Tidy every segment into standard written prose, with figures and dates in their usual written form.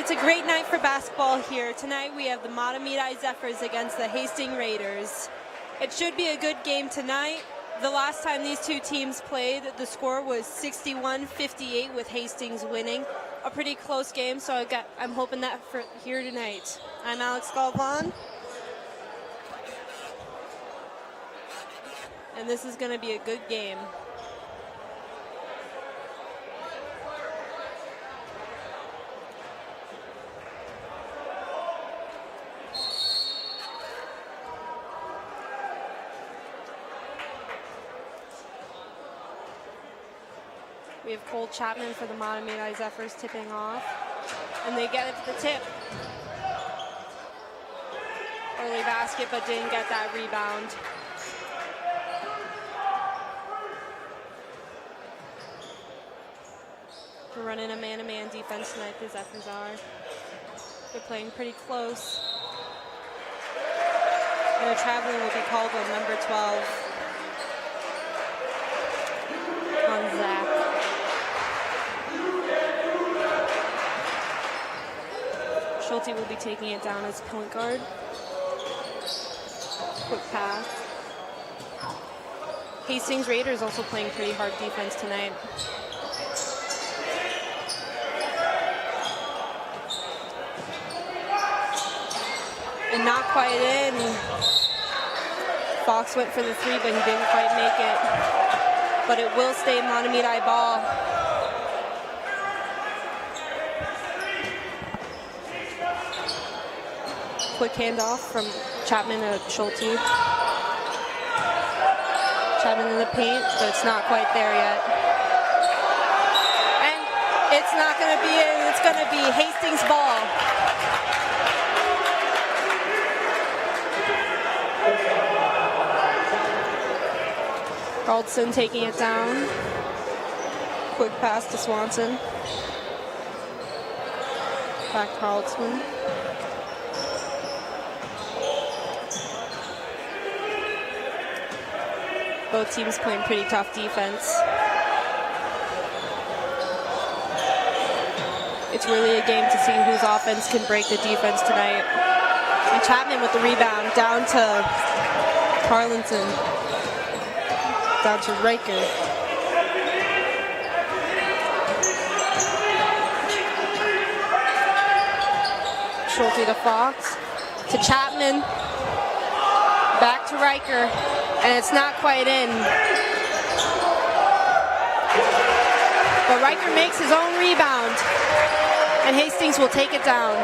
it's a great night for basketball here. Tonight we have the Mahtomedi Zephyrs against the Hastings Raiders. It should be a good game tonight. The last time these two teams played, the score was 61-58 with Hastings winning. A pretty close game, so I'm hoping that for here tonight. I'm Alex Galvan. And this is going to be a good game. We have Cole Chapman for the Mahtomedi Zephyrs tipping off. And they get it to the tip. Early basket, but didn't get that rebound. We're running a man-to-man defense tonight, the Zephyrs are. They're playing pretty close. And a traveling will be called on number 12. On Zach. Schulte will be taking it down as point guard. Quick pass. Hastings Raiders also playing pretty hard defense tonight. And not quite in. Fox went for the three, but he didn't quite make it. But it will stay Mahtomedi ball. Quick handoff from Chapman to Schulte. Chapman in the paint, but it's not quite there yet. And it's not going to be in. It's going to be Hastings ball. Carlson taking it down. Quick pass to Swanson. Back to Carlson. Both teams playing pretty tough defense. It's really a game to see whose offense can break the defense tonight. And Chapman with the rebound down to Carlinson. Down to Riker. Schulte to Fox. To Chapman. Back to Riker. And it's not quite in. But Riker makes his own rebound. And Hastings will take it down.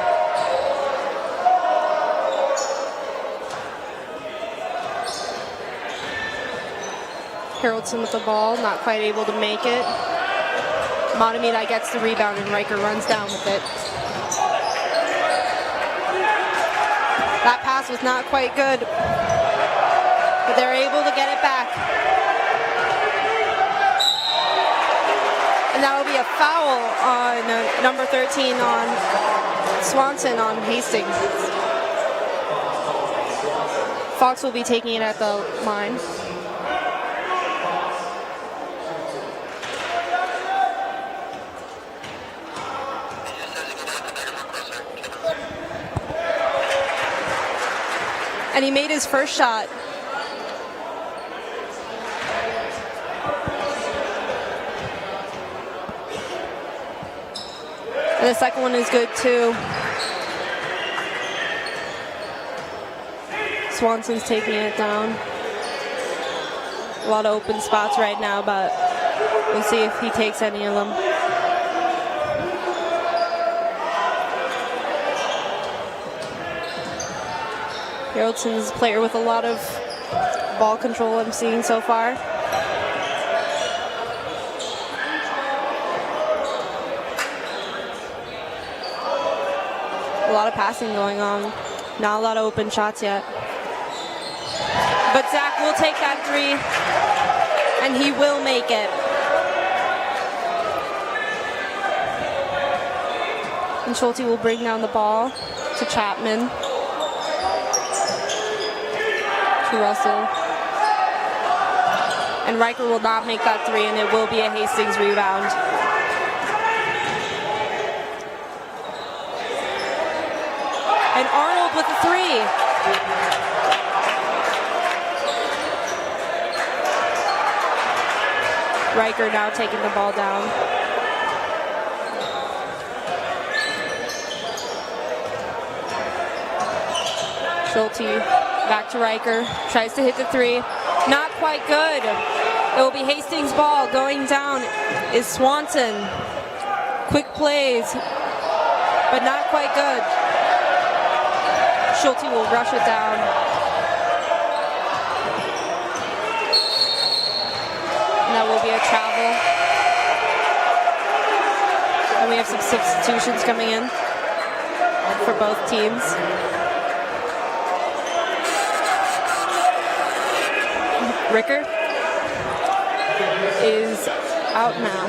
Haroldson with the ball, not quite able to make it. Mahtomedi gets the rebound and Riker runs down with it. That pass was not quite good, but they're able to get it back. And that will be a foul on number 13 on Swanson on Hastings. Fox will be taking it at the line. And he made his first shot. And the second one is good too. Swanson's taking it down. A lot of open spots right now, but we'll see if he takes any of them. Haroldsson's a player with a lot of ball control I'm seeing so far. A lot of passing going on. Not a lot of open shots yet. But Zach will take that three, and he will make it. And Schulte will bring down the ball to Chapman. To Russell. And Riker will not make that three, and it will be a Hastings rebound. And Arnold with a three. Riker now taking the ball down. Schulte back to Riker. Tries to hit the three. Not quite good. It will be Hastings' ball. Going down is Swanson. Quick plays, but not quite good. Schulte will rush it down. And that will be a travel. And we have some substitutions coming in for both teams. Ricker is out now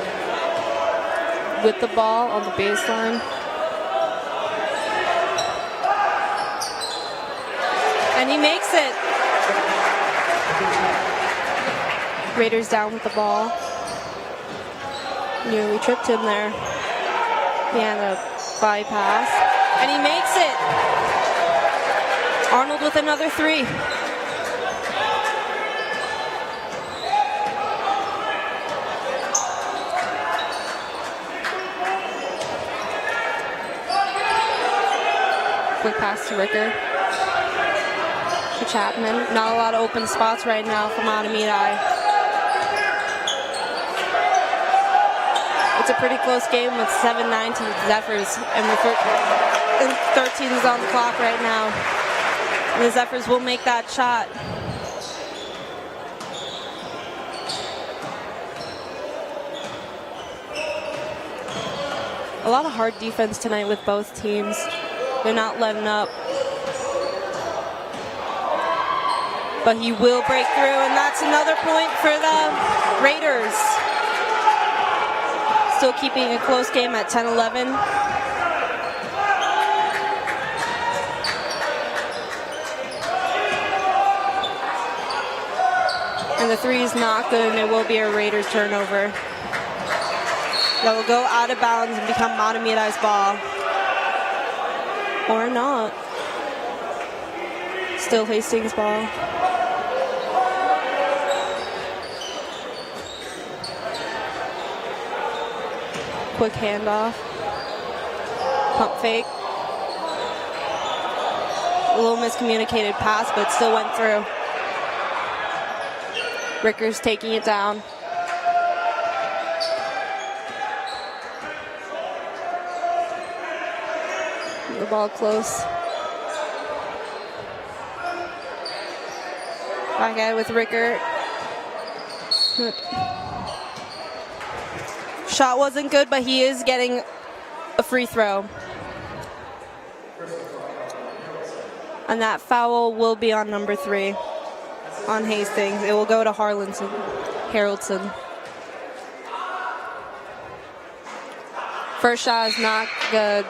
with the ball on the baseline. And he makes it. Raiders down with the ball. Nearly tripped him there. He had a bypass. And he makes it. Arnold with another three. Quick pass to Ricker. To Chapman. Not a lot of open spots right now for Matamidi. It's a pretty close game with 7-9 to the Zephyrs. And 13 is on the clock right now. And the Zephyrs will make that shot. A lot of hard defense tonight with both teams. They're not letting up. But he will break through, and that's another point for the Raiders. Still keeping a close game at 10-11. And the three is not good, and it will be a Raiders turnover. That will go out of bounds and become Matamidi's ball. Or not. Still Hastings' ball. Quick handoff. Pump fake. A little miscommunicated pass, but still went through. Ricker's taking it down. The ball close. Back at it with Ricker. Shot wasn't good, but he is getting a free throw. And that foul will be on number 3 on Hastings. It will go to Haroldson. First shot is not good.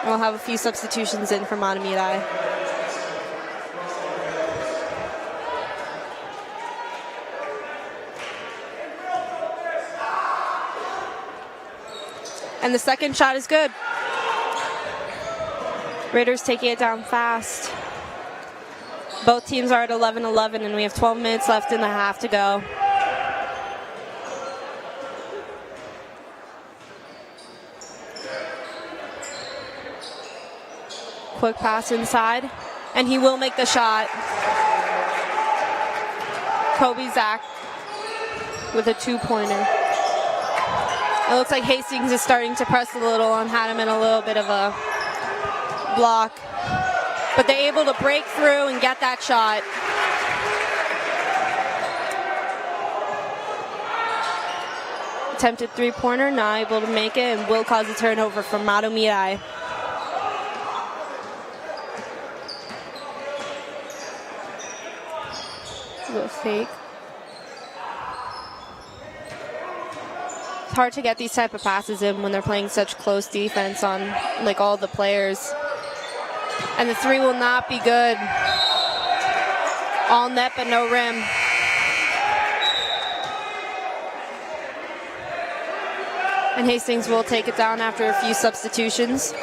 We'll have a few substitutions in for Matamidi. And the second shot is good. Raiders taking it down fast. Both teams are at 11-11, and we have 12 minutes left in the half to go. Quick pass inside, and he will make the shot. Kobe Zach with a 2-pointer. It looks like Hastings is starting to press a little and had him in a little bit of a block. But they're able to break through and get that shot. Attempted 3-pointer, not able to make it, and will cause a turnover from Matamidi. Little fake. It's hard to get these type of passes in when they're playing such close defense on like all the players. And the 3 will not be good. All net but no rim. And Hastings will take it down after a few substitutions.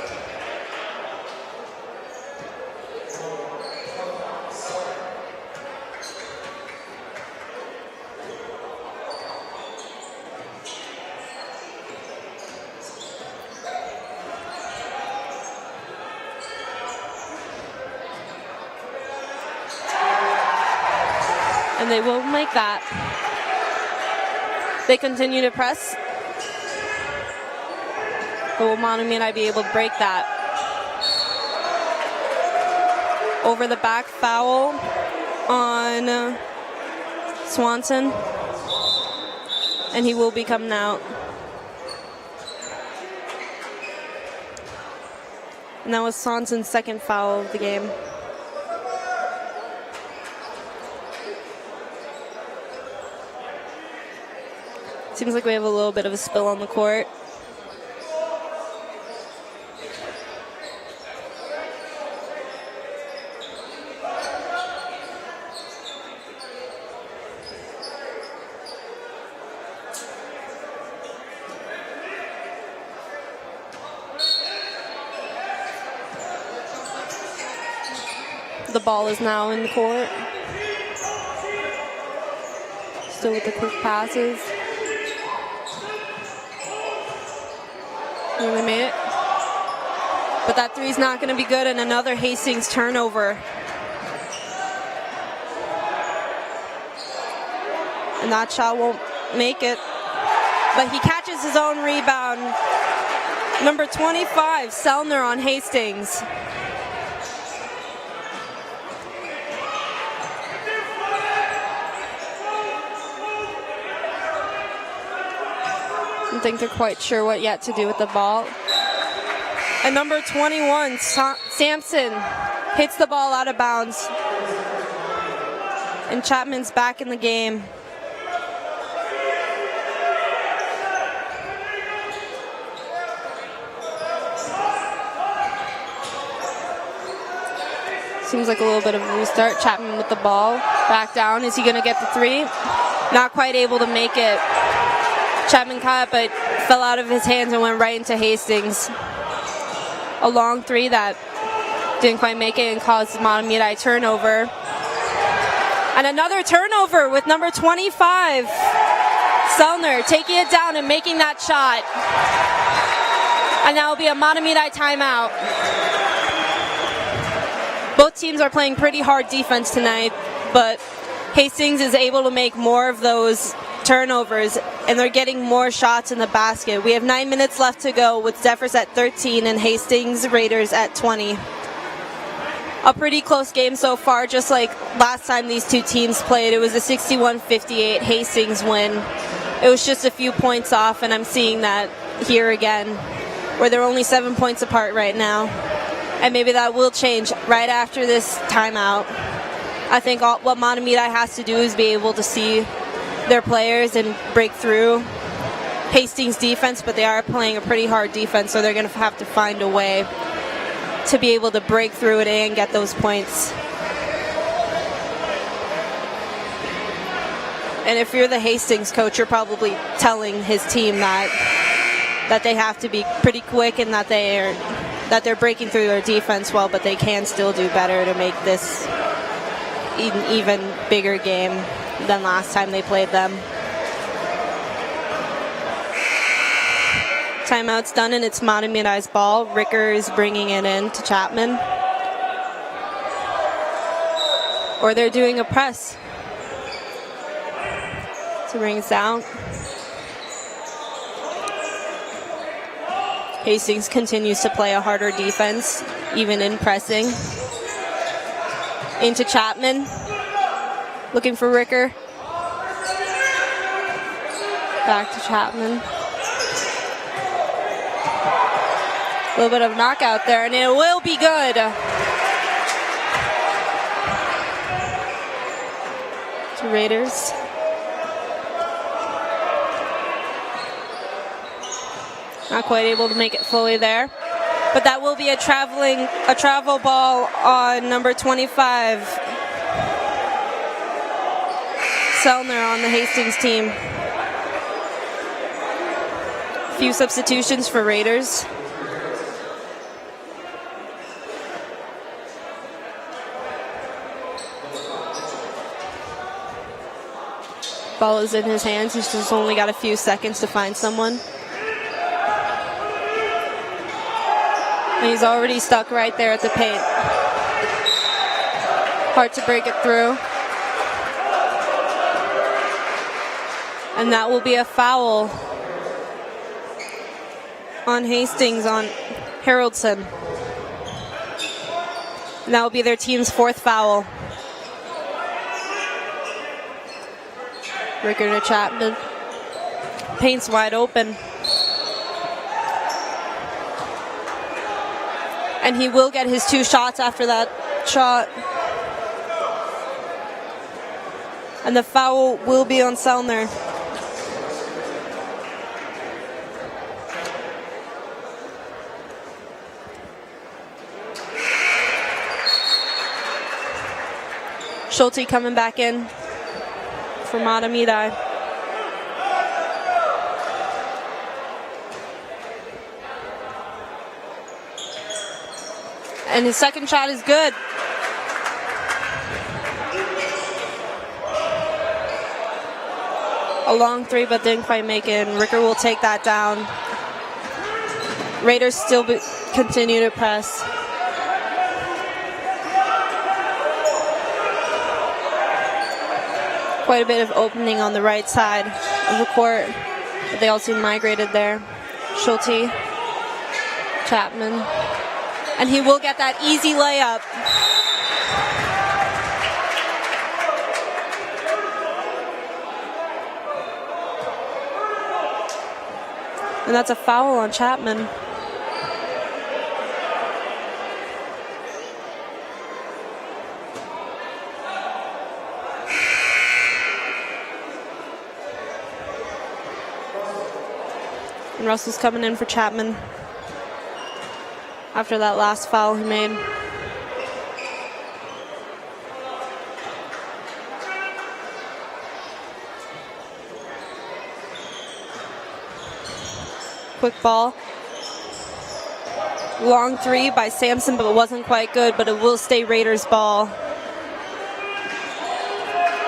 And they will make that. They continue to press. But will Mahtomedi be able to break that? Over the back foul on Swanson. And he will be coming out. And that was Swanson's second foul of the game. Seems like we have a little bit of a spill on the court. The ball is now in the court. Still with the quick passes. Really made it. But that three's not going to be good, and another Hastings turnover. And that shot won't make it. But he catches his own rebound. Number 25, Selner on Hastings. I don't think they're quite sure what yet to do with the ball. And number 21, Sampson, hits the ball out of bounds. And Chapman's back in the game. Seems like a little bit of a restart. Chapman with the ball. Back down. Is he going to get the three? Not quite able to make it. Chapman caught it, but fell out of his hands and went right into Hastings. A long three that didn't quite make it and caused Mahtomedi turnover. And another turnover with number 25, Selner, taking it down and making that shot. And that will be a Mahtomedi timeout. Both teams are playing pretty hard defense tonight, but Hastings is able to make more of those turnovers, and they're getting more shots in the basket. We have 9 minutes left to go with Zephyrs at 13 and Hastings Raiders at 20. A pretty close game so far, just like last time these two teams played. It was a 61-58 Hastings win. It was just a few points off, and I'm seeing that here again, where they're only 7 points apart right now. And maybe that will change right after this timeout. I think what Mahtomedi has to do is be able to see their players and break through Hastings defense, but they are playing a pretty hard defense, so they're going to have to find a way to be able to break through it and get those points. And if you're the Hastings coach, you're probably telling his team that they have to be pretty quick and that they're breaking through their defense well, but they can still do better to make this an even bigger game than last time they played them. Timeout's done, and it's Mahtomedi's ball. Ricker is bringing it in to Chapman. Or they're doing a press to bring us down. Hastings continues to play a harder defense, even in pressing. Into Chapman. Looking for Ricker. Back to Chapman. A little bit of knockout there, and it will be good. To Raiders. Not quite able to make it fully there. But that will be a travel ball on number 25. Selner on the Hastings team. A few substitutions for Raiders. Ball is in his hands. He's just only got a few seconds to find someone. And he's already stuck right there at the paint. Hard to break it through. And that will be a foul on Hastings, on Haroldson. And that will be their team's 4th foul. Ricker to Chapman. Paint's wide open. And he will get his 2 shots after that shot. And the foul will be on Sellner. Schulte coming back in for Matamidi. And his second shot is good. A long 3, but didn't quite make it. And Ricker will take that down. Raiders still continue to press. Quite a bit of opening on the right side of the court. But they also migrated there. Schulte, Chapman. And he will get that easy layup. And that's a foul on Chapman. And Russell's coming in for Chapman after that last foul he made. Quick ball. Long 3 by Sampson, but it wasn't quite good, but it will stay Raiders ball.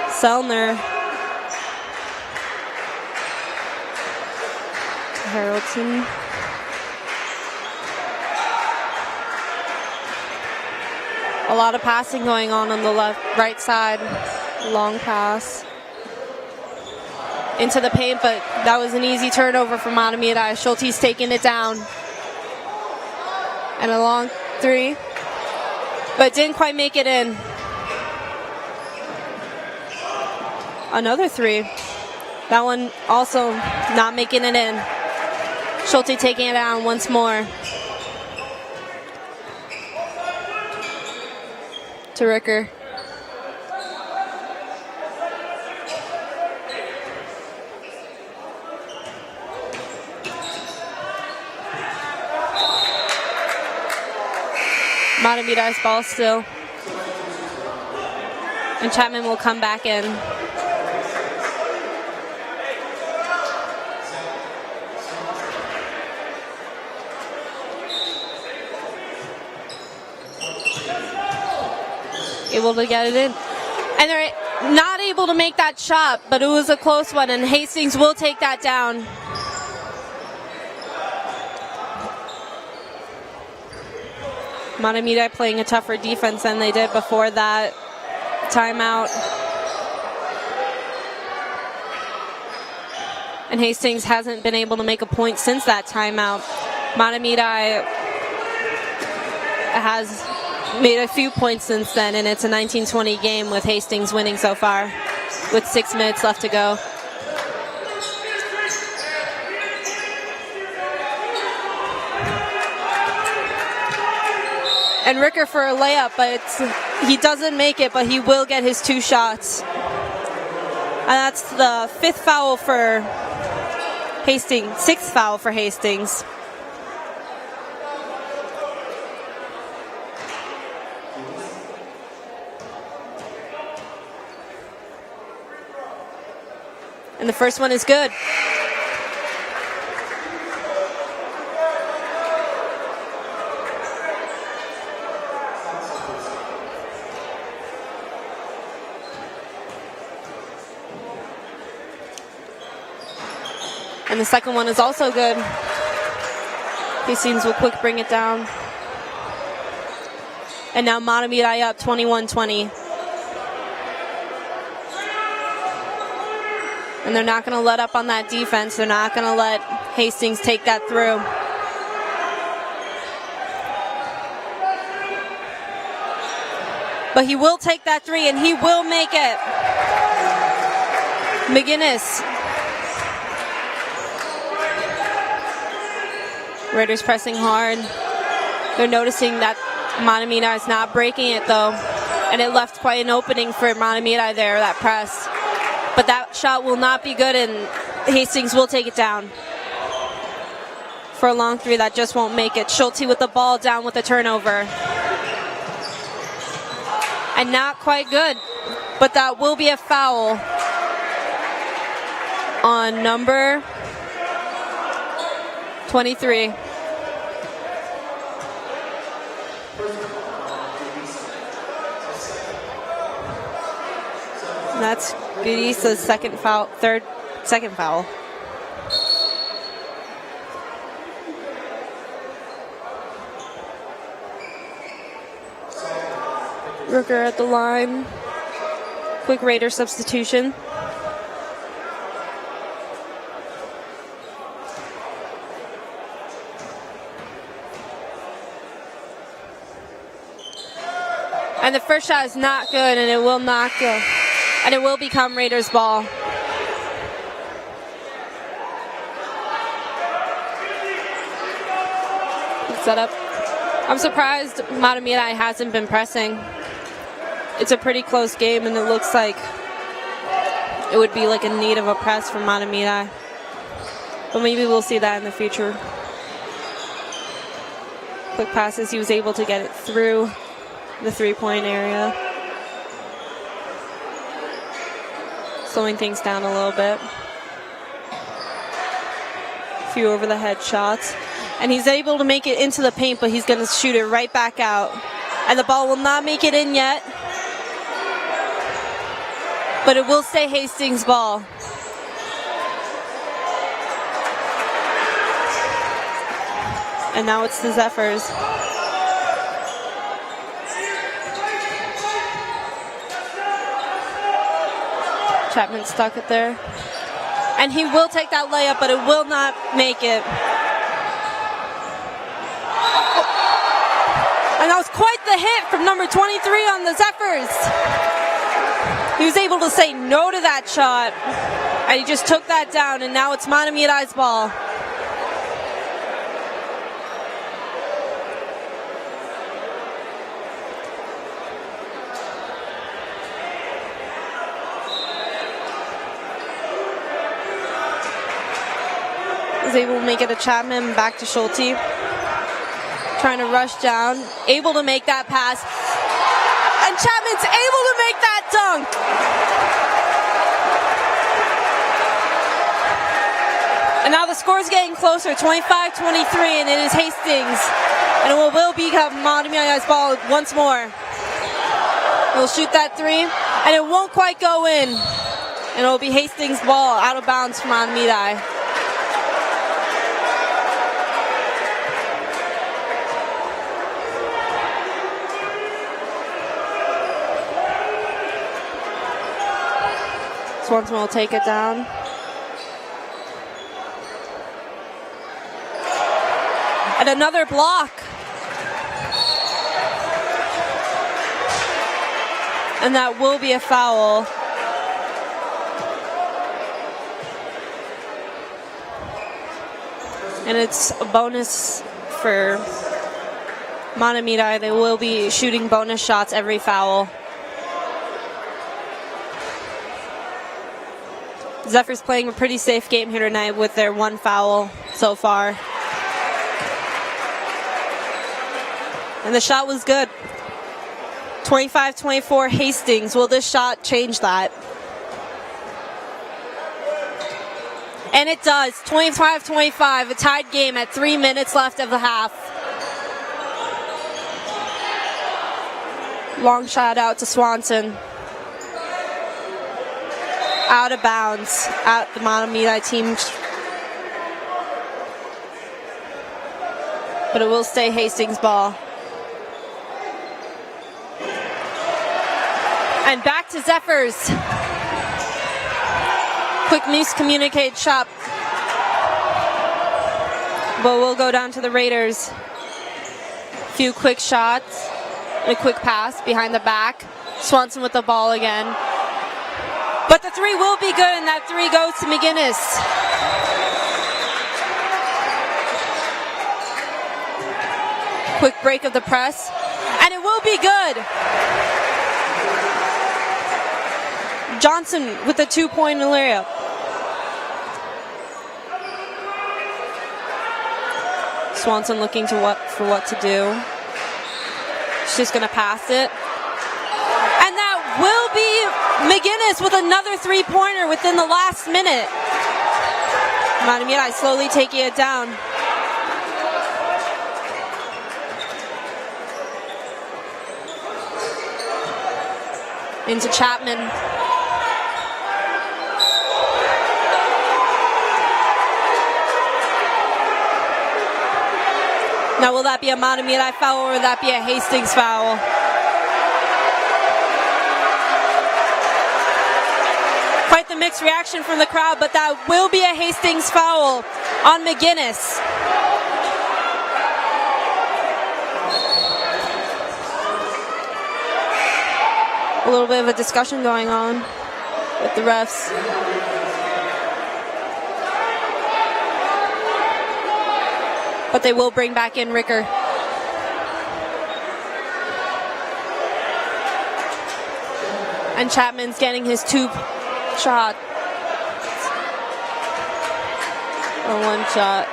Sellner. Haroldson. A lot of passing going on the right side. Long pass into the paint, but that was an easy turnover for Matamidi. Schulte's taking it down. And a long 3, but didn't quite make it in. Another 3. That one also not making it in. Schulte taking it down once more. To Ricker. Matamidi's ball still. And Chapman will come back in. Able to get it in. And they're not able to make that shot, but it was a close one, and Hastings will take that down. Matamidi playing a tougher defense than they did before that timeout. And Hastings hasn't been able to make a point since that timeout. Matamidi has made a few points since then, and it's a 19-20 game with Hastings winning so far with 6 minutes left to go. And Ricker for a layup, but he doesn't make it, but he will get his 2 shots. And that's the 5th foul for Hastings, 6th foul for Hastings. And the first one is good. And the second one is also good. Hastings will quick bring it down. And now Matamidi up 21-20. And they're not going to let up on that defense. They're not going to let Hastings take that through. But he will take that three, and he will make it. McGinnis. Raiders pressing hard. They're noticing that Mahtomedi is not breaking it, though. And it left quite an opening for Mahtomedi there, that press. But that shot will not be good, and Hastings will take it down. For a long three, that just won't make it. Schulte with the ball down with a turnover. And not quite good. But that will be a foul on number 23. And that's Gudis's second foul. Rooker at the line. Quick Raider substitution. And the first shot is not good, and it will not go. And it will become Raiders ball. Set up. I'm surprised Mahtomedi hasn't been pressing. It's a pretty close game, and it looks like it would be like in need of a press from Mahtomedi. But maybe we'll see that in the future. Quick passes, he was able to get it through the three-point area. Slowing things down a little bit. A few over-the-head shots. And he's able to make it into the paint, but he's going to shoot it right back out. And the ball will not make it in yet. But it will stay Hastings' ball. And now it's the Zephyrs. Chapman stuck it there. And he will take that layup, but it will not make it. And that was quite the hit from number 23 on the Zephyrs. He was able to say no to that shot. And he just took that down, and now it's Mahtomedi's ball. Was able to make it to Chapman, back to Schulte. Trying to rush down, able to make that pass. And Chapman's able to make that dunk. And now the score's getting closer, 25-23, and it is Hastings. And it will become Mahtomedi's ball once more. He'll shoot that three, and it won't quite go in. And it will be Hastings' ball out of bounds for Mahtomedi. Swanson will take it down. And another block. And that will be a foul. And it's a bonus for Mahtomedi. They will be shooting bonus shots every foul. Zephyrs playing a pretty safe game here tonight with their one foul so far. And the shot was good. 25-24 Hastings. Will this shot change that? And it does. 25-25, a tied game at 3 minutes left of the half. Long shot out to Swanson. Out of bounds at the Mahtomedi team. But it will stay Hastings' ball. And back to Zephyrs. quick miscommunicated shot. But we'll go down to the Raiders. A few quick shots. A quick pass behind the back. Swanson with the ball again. But the three will be good, and that three goes to McGinnis. Quick break of the press, and it will be good. Johnson with the 2-point layup. Swanson looking for what to do. She's just going to pass it. And that will be McGinnis with another three-pointer within the last minute. Matamidi slowly taking it down. Into Chapman. Now, will that be a Matamidi foul or will that be a Hastings foul? Quite the mixed reaction from the crowd, but that will be a Hastings foul on McGinnis. A little bit of a discussion going on with the refs. But they will bring back in Ricker. And Chapman's getting his two shot. Or one shot.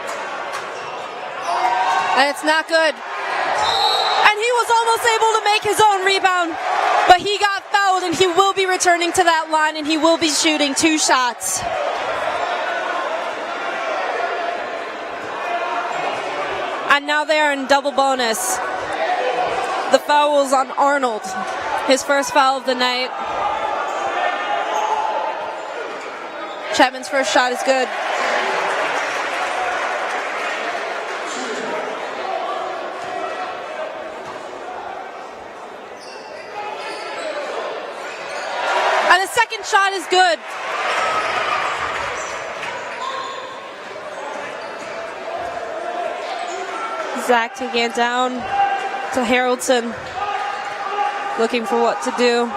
And it's not good. And he was almost able to make his own rebound. But he got fouled, and he will be returning to that line, and he will be shooting two shots. And now they are in double bonus. The foul was on Arnold. His first foul of the night. Chapman's first shot is good. And the second shot is good. Zach taking it down to Haroldson, looking for what to do.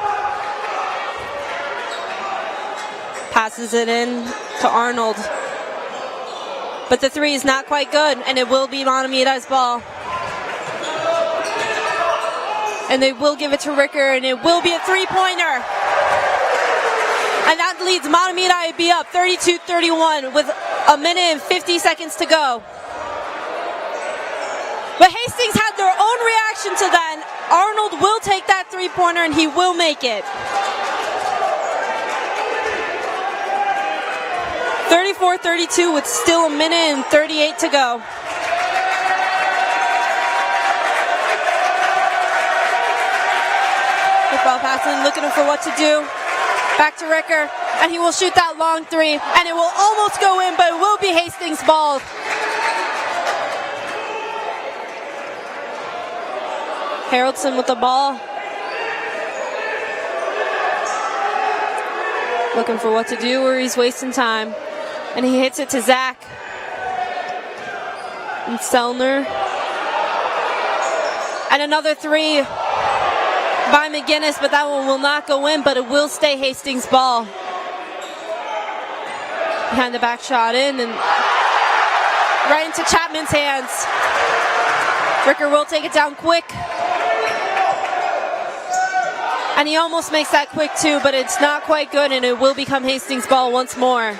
Passes it in to Arnold. But the three is not quite good, and it will be Matamidi's ball. And they will give it to Ricker, and it will be a three-pointer. And that leads Matamidi to be up 32-31 with a minute and 50 seconds to go. But Hastings had their own reaction to that, and Arnold will take that three-pointer, and he will make it. 34-32 with still a minute and 38 to go. Football passing, looking for what to do. Back to Ricker, and he will shoot that long three, and it will almost go in, but it will be Hastings' ball. Haroldson with the ball. Looking for what to do where he's wasting time. And he hits it to Zach. And Selner. And another three by McGinnis, but that one will not go in, but it will stay Hastings' ball. Behind the back shot in and right into Chapman's hands. Ricker will take it down quick. And he almost makes that quick too, but it's not quite good, and it will become Hastings' ball once more.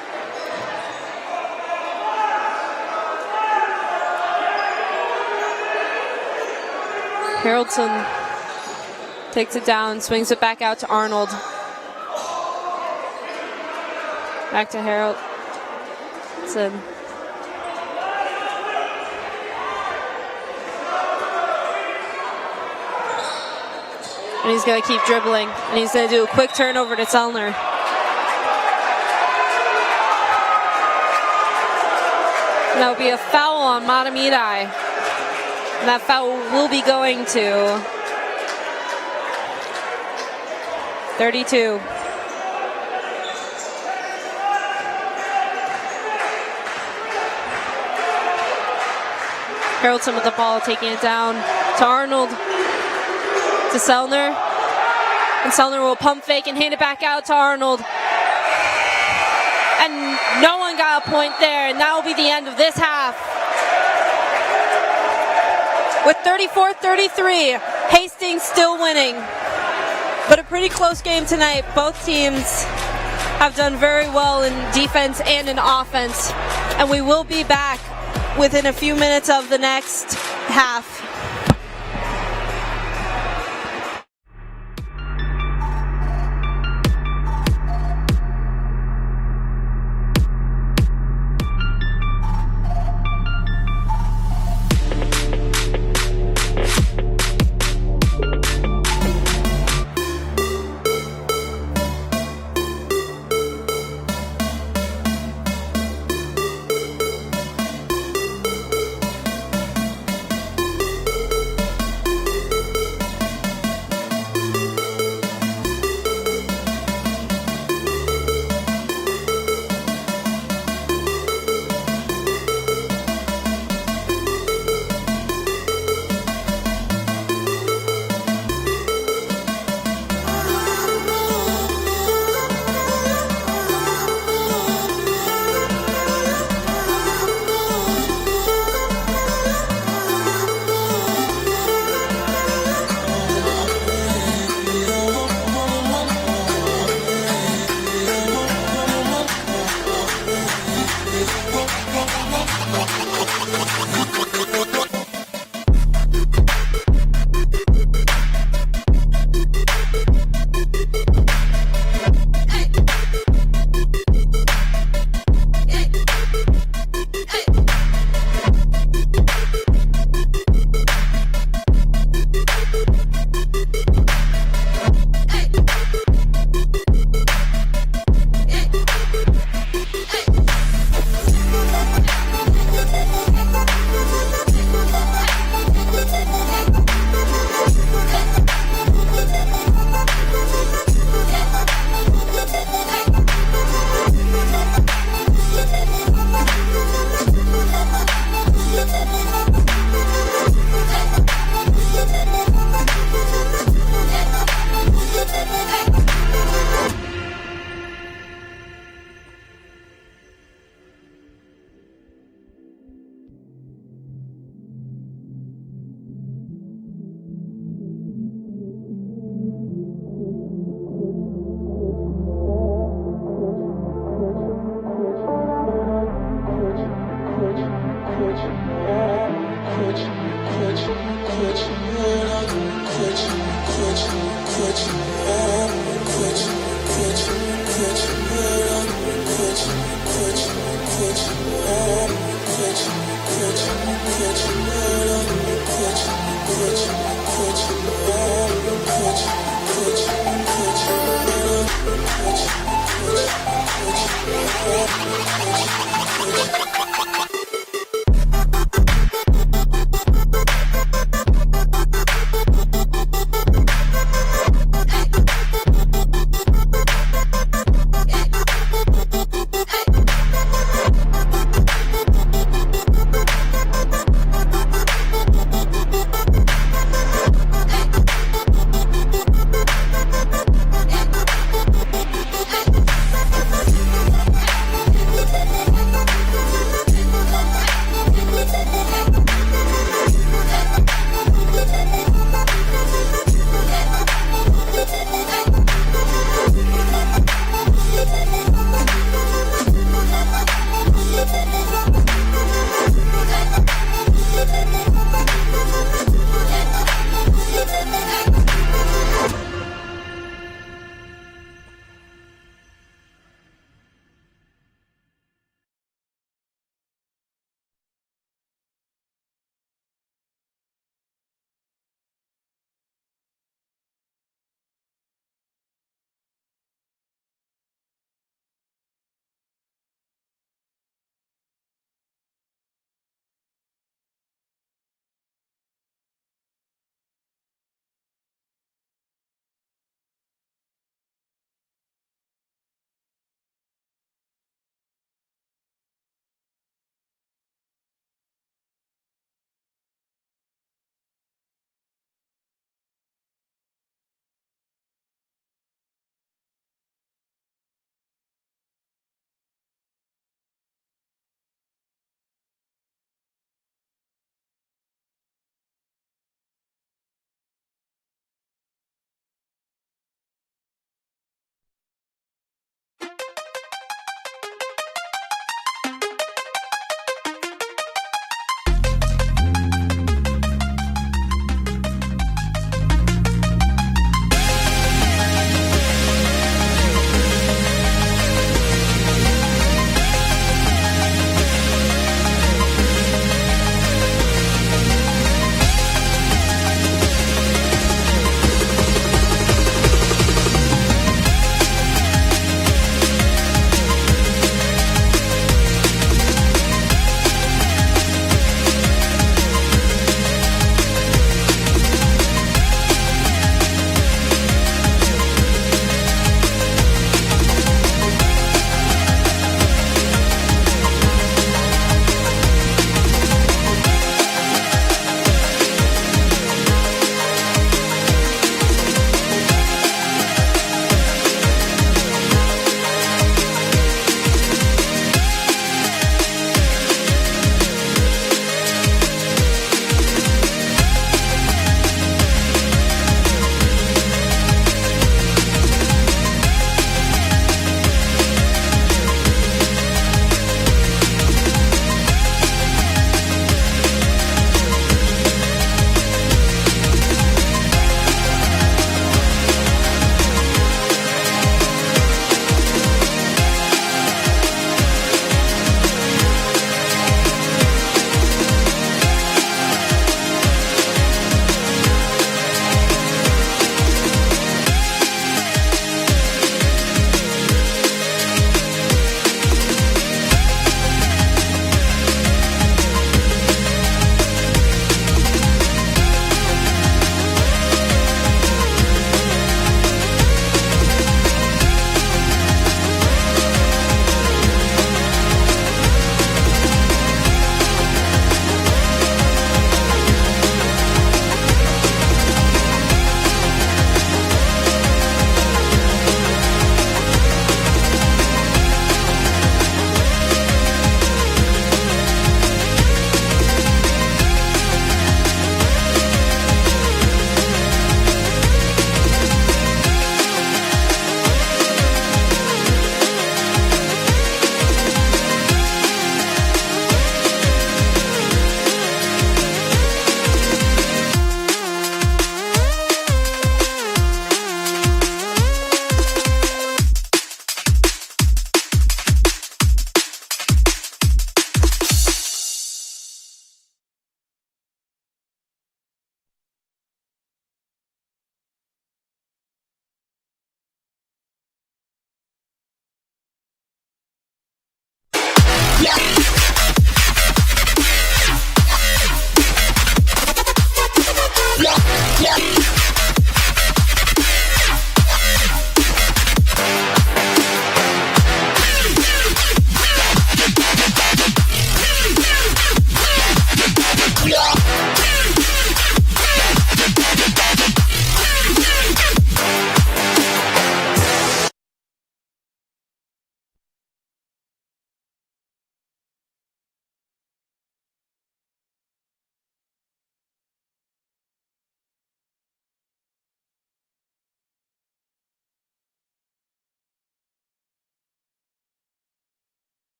Haroldson takes it down, swings it back out to Arnold. Back to Haroldson. And he's going to keep dribbling. And he's going to do a quick turnover to Selner. And that will be a foul on Matamidi. And that foul will be going to 32. Harrelson with the ball, taking it down to Arnold, to Sellner. And Sellner will pump fake and hand it back out to Arnold. And no one got a point there, and that will be the end of this half. With 34-33, Hastings still winning. But a pretty close game tonight. Both teams have done very well in defense and in offense. And we will be back within a few minutes of the next half.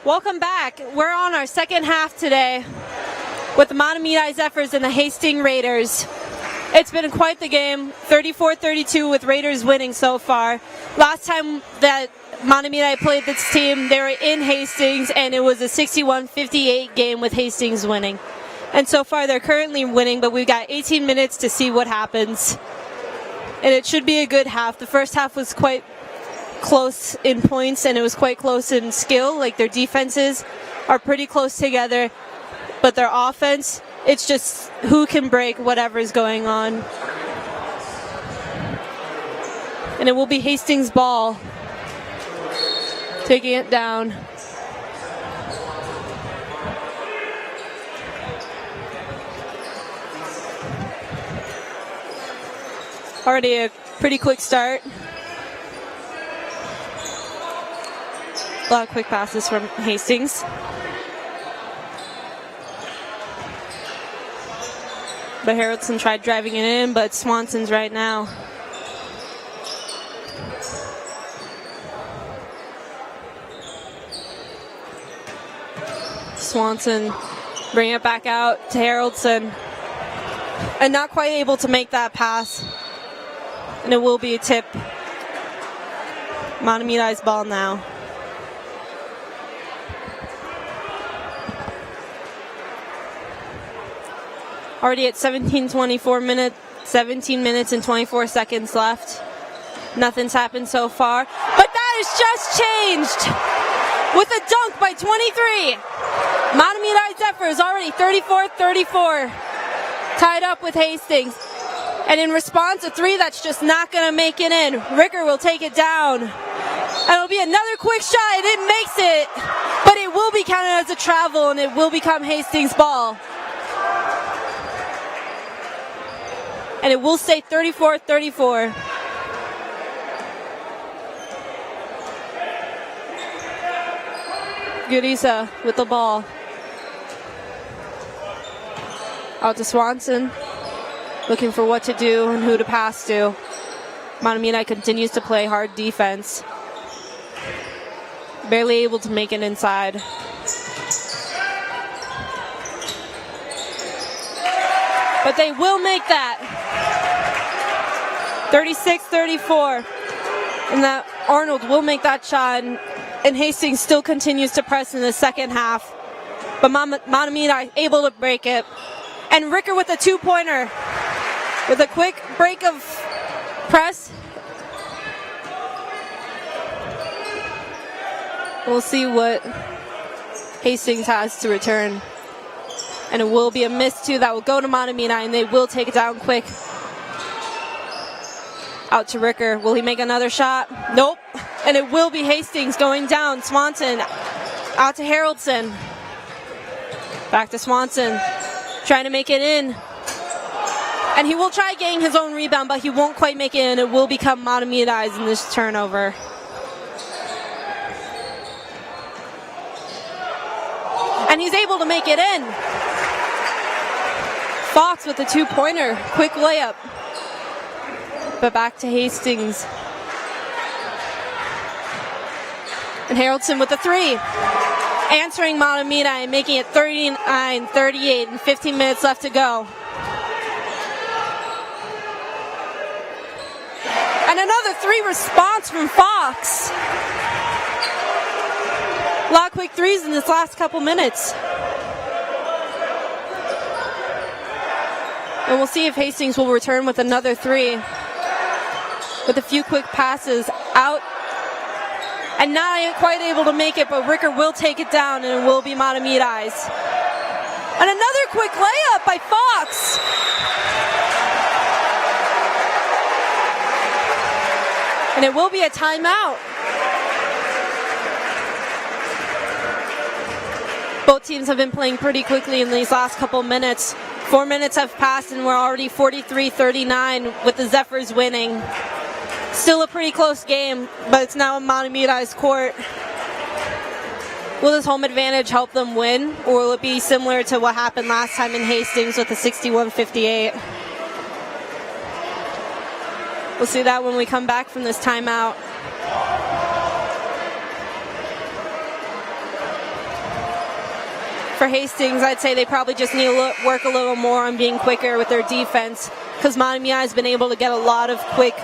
Welcome back. We're on our second half today with the Mahtomedi Zephyrs and the Hastings Raiders. It's been quite the game, 34-32 with Raiders winning so far. Last time that Mahtomedi played this team, they were in Hastings, and it was a 61-58 game with Hastings winning. And so far they're currently winning, but we've got 18 minutes to see what happens. And it should be a good half. The first half was quite close in points, and it was quite close in skill. Like, their defenses are pretty close together, but their offense, it's just who can break whatever's going on. And it will be Hastings' ball, taking it down. Already a pretty quick start. A lot of quick passes from Hastings. But Haraldson tried driving it in, but Swanson's right now. Swanson bring it back out to Haraldson. And not quite able to make that pass. And it will be a tip. Mahtomedi's ball now. Already at 17 minutes and 24 seconds left. Nothing's happened so far. But that has just changed with a dunk by 23. Mahtomedi Zephyrs already 34-34. Tied up with Hastings. And in response, a three that's just not going to make it in. Ricker will take it down. And it'll be another quick shot, and it makes it. But it will be counted as a travel, and it will become Hastings' ball. And it will stay 34-34. Gurisa with the ball. Out to Swanson. Looking for what to do and who to pass to. Mahtomedi continues to play hard defense. Barely able to make it inside. But they will make that. 36-34. And that Arnold will make that shot. And Hastings still continues to press in the second half. But Mahtomedi able to break it. And Ricker with a two-pointer. With a quick break of press. We'll see what Hastings has to return. And it will be a miss too. That will go to Mahtomedi, and they will take it down quick. Out to Ricker. Will he make another shot? Nope. And it will be Hastings going down. Swanson out to Haroldson. Back to Swanson. Trying to make it in. And he will try getting his own rebound, but he won't quite make it in. It will become Matamidai's in this turnover. And he's able to make it in. Fox with the two-pointer. Quick layup. But back to Hastings. And Haroldson with the three. Answering Matamidai and making it 39-38 and 15 minutes left to go. And another three response from Fox. A lot of quick threes in this last couple minutes. And we'll see if Hastings will return with another three. With a few quick passes out. And not quite able to make it, but Ricker will take it down, and it will be Matamidai's. And another quick layup by Fox. And it will be a timeout. Both teams have been playing pretty quickly in these last couple minutes. 4 minutes have passed, and we're already 43-39 with the Zephyrs winning. Still a pretty close game, but it's now Matamidai's court. Will this home advantage help them win, or will it be similar to what happened last time in Hastings with the 61-58? We'll see that when we come back from this timeout. For Hastings, I'd say they probably just need to work a little more on being quicker with their defense, because Matamidai has been able to get a lot of quick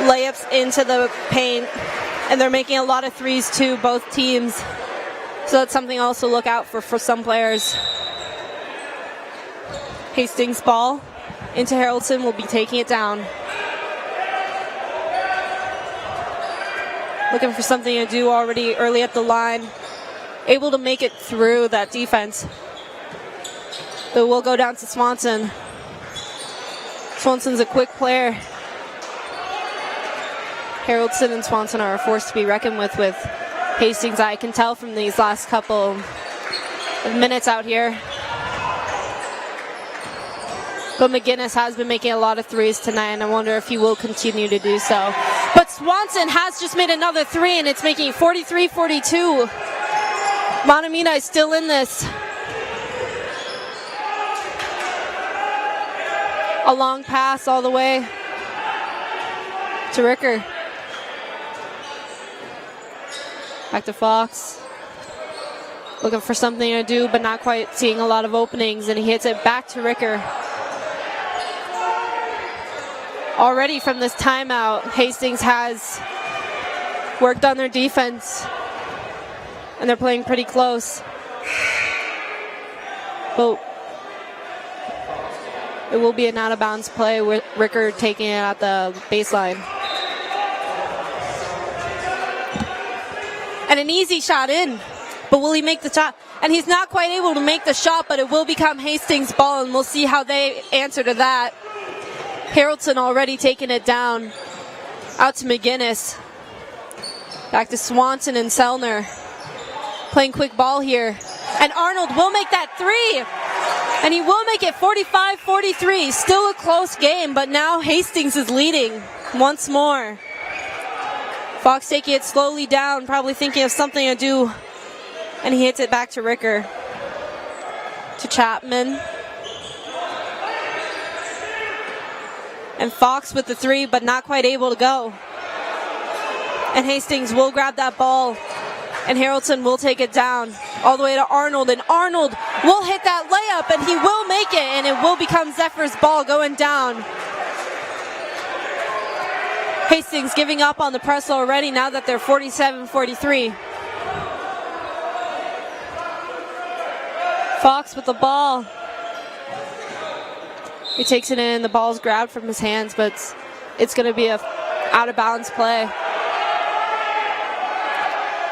layups into the paint, and they're making a lot of threes too, both teams. So that's something also look out for some players. Hastings ball into Haroldson, will be taking it down. Looking for something to do already early at the line. Able to make it through that defense. But we'll go down to Swanson. Swanson's a quick player. Haroldson and Swanson are a force to be reckoned with Hastings. I can tell from these last couple of minutes out here. But McGinnis has been making a lot of threes tonight, and I wonder if he will continue to do so. But Swanson has just made another three, and it's making 43-42. Matamidai is still in this. A long pass all the way to Ricker. Back to Fox. Looking for something to do, but not quite seeing a lot of openings, and he hits it back to Ricker. Already from this timeout, Hastings has worked on their defense, and they're playing pretty close. But it will be an out-of-bounds play with Ricker taking it at the baseline. And an easy shot in, but will he make the shot? And he's not quite able to make the shot, but it will become Hastings' ball, and we'll see how they answer to that. Haroldson already taking it down. Out to McGinnis. Back to Swanson and Selner. Playing quick ball here. And Arnold will make that three. And he will make it 45-43. Still a close game, but now Hastings is leading once more. Fox taking it slowly down, probably thinking of something to do. And he hits it back to Ricker. To Chapman. And Fox with the three, but not quite able to go. And Hastings will grab that ball. And Haroldson will take it down all the way to Arnold. And Arnold will hit that layup, and he will make it. And it will become Zephyr's ball going down. Hastings giving up on the press already now that they're 47-43. Fox with the ball. He takes it in. The ball's grabbed from his hands, but it's going to be a out-of-bounds play.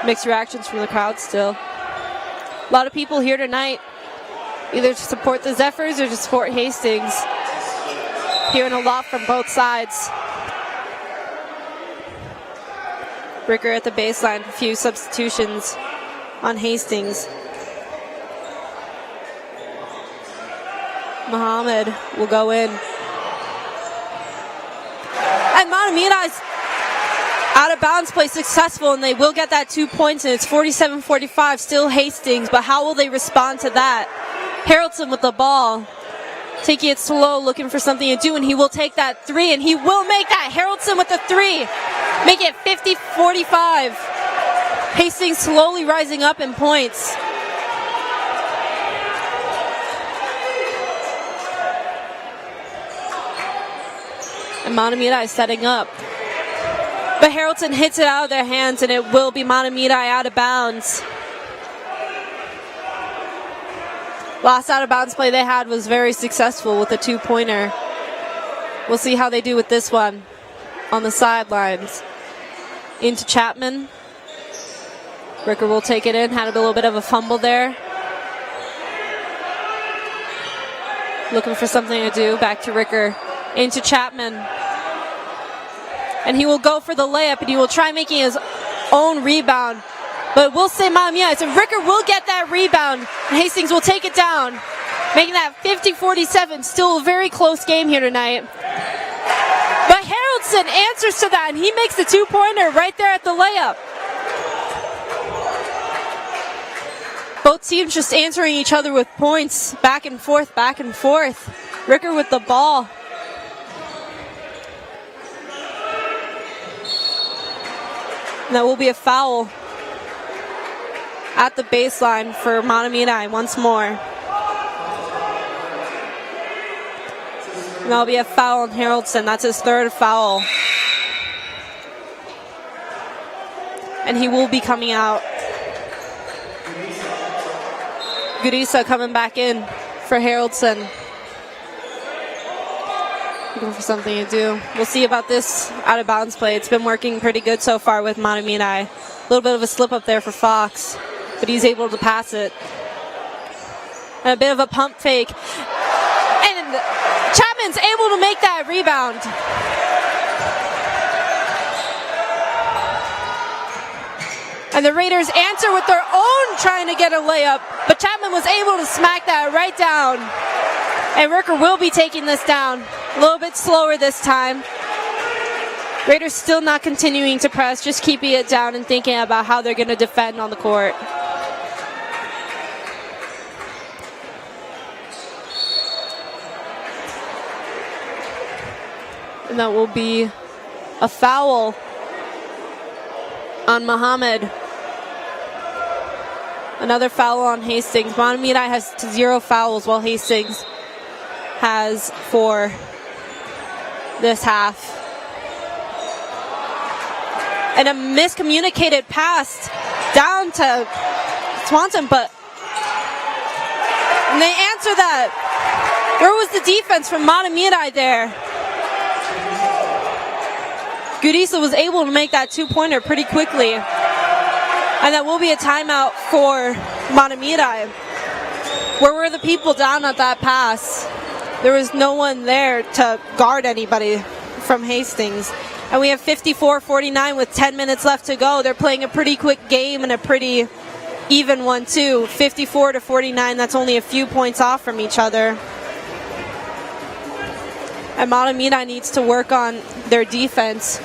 Mixed reactions from the crowd still. A lot of people here tonight, either to support the Zephyrs or to support Hastings. Hearing a lot from both sides. Ricker at the baseline, a few substitutions on Hastings. Muhammad will go in. And Mahtomedi's out of bounds play successful, and they will get that 2 points, and it's 47-45, still Hastings, but how will they respond to that? Haraldson with the ball, taking it slow, looking for something to do, and he will take that three, and he will make that. Haraldson with the three, make it 50-45. Hastings slowly rising up in points. And Mahtomedi is setting up. But Haraldson hits it out of their hands, and it will be Mahtomedi out of bounds. Last out of bounds play they had was very successful with a 2-pointer. We'll see how they do with this one on the sidelines. Into Chapman. Ricker will take it in, had a little bit of a fumble there. Looking for something to do, back to Ricker. Into Chapman. And he will go for the layup, and he will try making his own rebound. But we'll say Mahtomedi, so Ricker will get that rebound. And Hastings will take it down, making that 50-47. Still a very close game here tonight. But Haraldson answers to that, and he makes the 2-pointer right there at the layup. Both teams just answering each other with points, back and forth, back and forth. Ricker with the ball. And that will be a foul at the baseline for Mahtomedi once more. And that'll be a foul on Haraldson. That's his third foul. And he will be coming out. Gurisa coming back in for Haraldson. Looking for something to do. We'll see about this out of bounds play. It's been working pretty good so far with Mahtomedi. A little bit of a slip up there for Fox, but he's able to pass it. And a bit of a pump fake. And Chapman's able to make that rebound. And the Raiders answer with their own trying to get a layup, but Chapman was able to smack that right down. And Ricker will be taking this down. A little bit slower this time. Raiders still not continuing to press, just keeping it down and thinking about how they're going to defend on the court. And that will be a foul on Muhammad. Another foul on Hastings. Mahtomedi has 0 fouls, while Hastings has 4 this half. And a miscommunicated pass down to Swanson, but and they answer that. Where was the defense from Mahtomedi there? Gurisa was able to make that 2-pointer pretty quickly. And that will be a timeout for Mahtomedi. Where were the people down at that pass? There was no one there to guard anybody from Hastings. And we have 54-49 with 10 minutes left to go. They're playing a pretty quick game and a pretty even one too. 54-49, that's only a few points off from each other. And Mahtomedi needs to work on their defense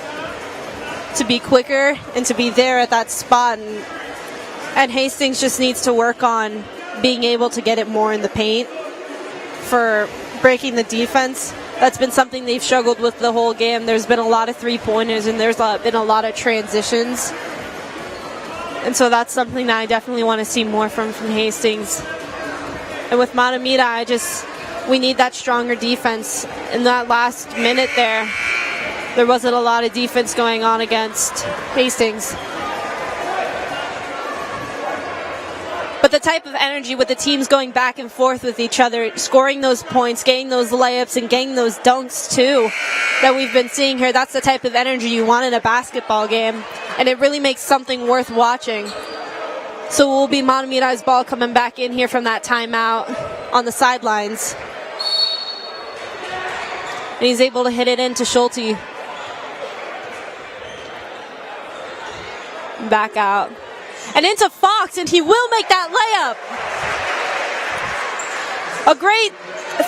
to be quicker and to be there at that spot. And Hastings just needs to work on being able to get it more in the paint for breaking the defense. That's been something they've struggled with the whole game. There's been a lot of 3-pointers, and there's been a lot of transitions. And so that's something that I definitely want to see more from Hastings. And with Mahtomedi, we need that stronger defense. In that last minute there wasn't a lot of defense going on against Hastings. But the type of energy with the teams going back and forth with each other, scoring those points, getting those layups, and getting those dunks too, that we've been seeing here, that's the type of energy you want in a basketball game. And it really makes something worth watching. So it will be Mahtomedi's ball coming back in here from that timeout on the sidelines. And he's able to hit it into Schulte. Back out. And into Fox, and he will make that layup. A great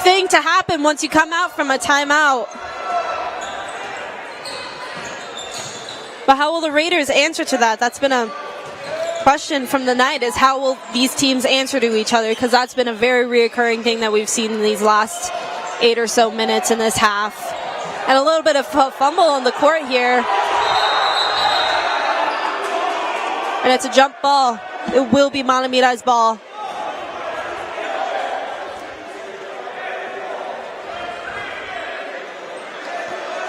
thing to happen once you come out from a timeout. But how will the Raiders answer to that? That's been a question from the night, is how will these teams answer to each other? Because that's been a very reoccurring thing that we've seen in these last 8 or so minutes in this half. And a little bit of a fumble on the court here. And it's a jump ball. It will be Manamitai's ball.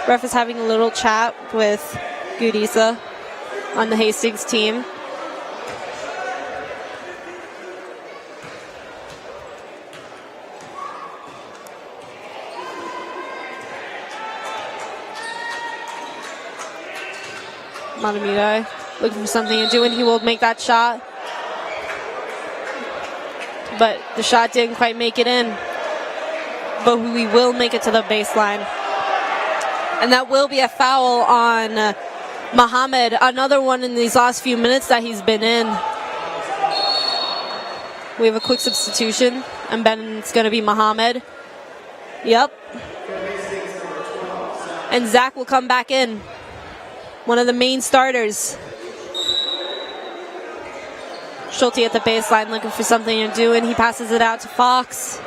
Ref is having a little chat with Gudisa on the Hastings team. Manamitai looking for something to do, and he will make that shot. But the shot didn't quite make it in. But we will make it to the baseline. And that will be a foul on Muhammad. Another one in these last few minutes that he's been in. We have a quick substitution, and then it's going to be Muhammad. Yep. And Zach will come back in. One of the main starters. Schulte at the baseline looking for something to do, and he passes it out to Fox.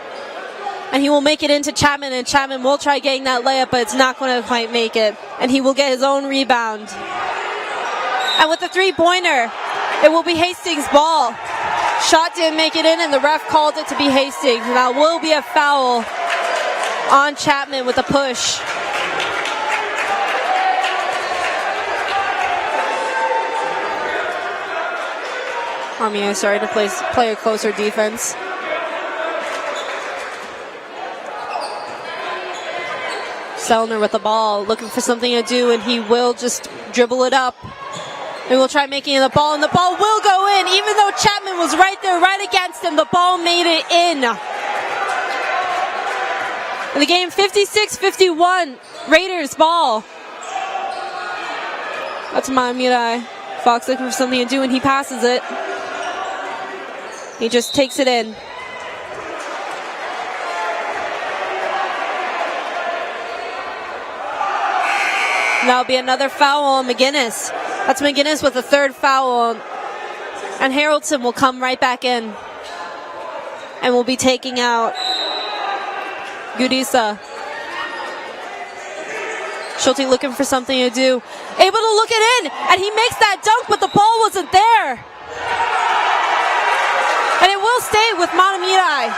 And he will make it into Chapman, and Chapman will try getting that layup, but it's not going to quite make it. And he will get his own rebound. And with the three-pointer, it will be Hastings' ball. Shot didn't make it in, and the ref called it to be Hastings. And that will be a foul on Chapman with a push. Armia starting to play a closer defense. Selner with the ball, looking for something to do, and he will just dribble it up. And we'll try making the ball, and the ball will go in, even though Chapman was right there, right against him. The ball made it in. And the game 56-51, Raiders ball. That's Manamitai. Fox looking for something to do, and he passes it. He just takes it in. That'll be another foul on McGinnis. That's McGinnis with a third foul. And Haroldson will come right back in. And will be taking out Gudisa. Schulte looking for something to do. Able to look it in. And he makes that dunk, but the ball wasn't there. And it will stay with Manamitai.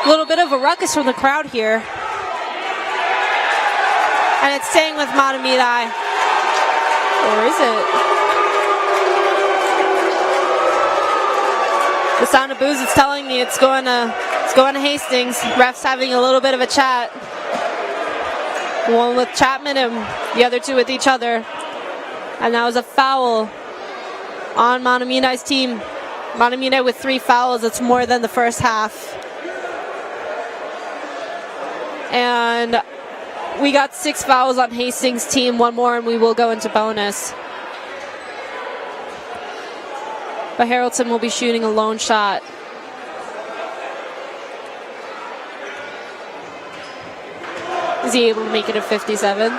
A little bit of a ruckus from the crowd here. And it's staying with Manamitai. Or is it? The sound of booze is telling me it's going to Hastings. Refs having a little bit of a chat. One with Chapman and the other two with each other. And that was a foul on Manamitai's team. Manamitai with 3 fouls. It's more than the first half. And we got 6 fouls on Hastings' team. 1 more and we will go into bonus. But Haroldson will be shooting a lone shot. Is he able to make it a 57?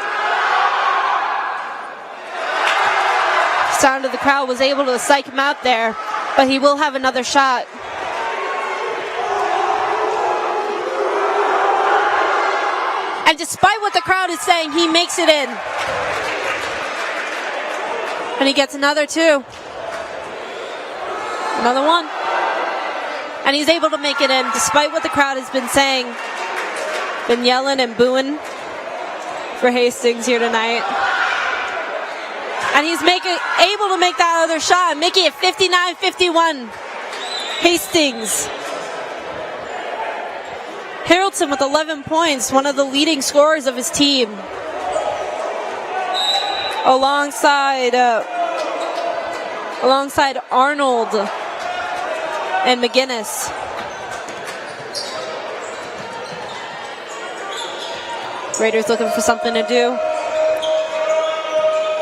Sound of the crowd was able to psych him out there, but he will have another shot. And despite what the crowd is saying, he makes it in. And he gets another 2. Another 1. And he's able to make it in, despite what the crowd has been saying. Been yelling and booing for Hastings here tonight. And he's able to make that other shot, making it 59-51. Hastings. Haroldson with 11 points, one of the leading scorers of his team. Alongside Arnold and McGinnis. Raiders looking for something to do.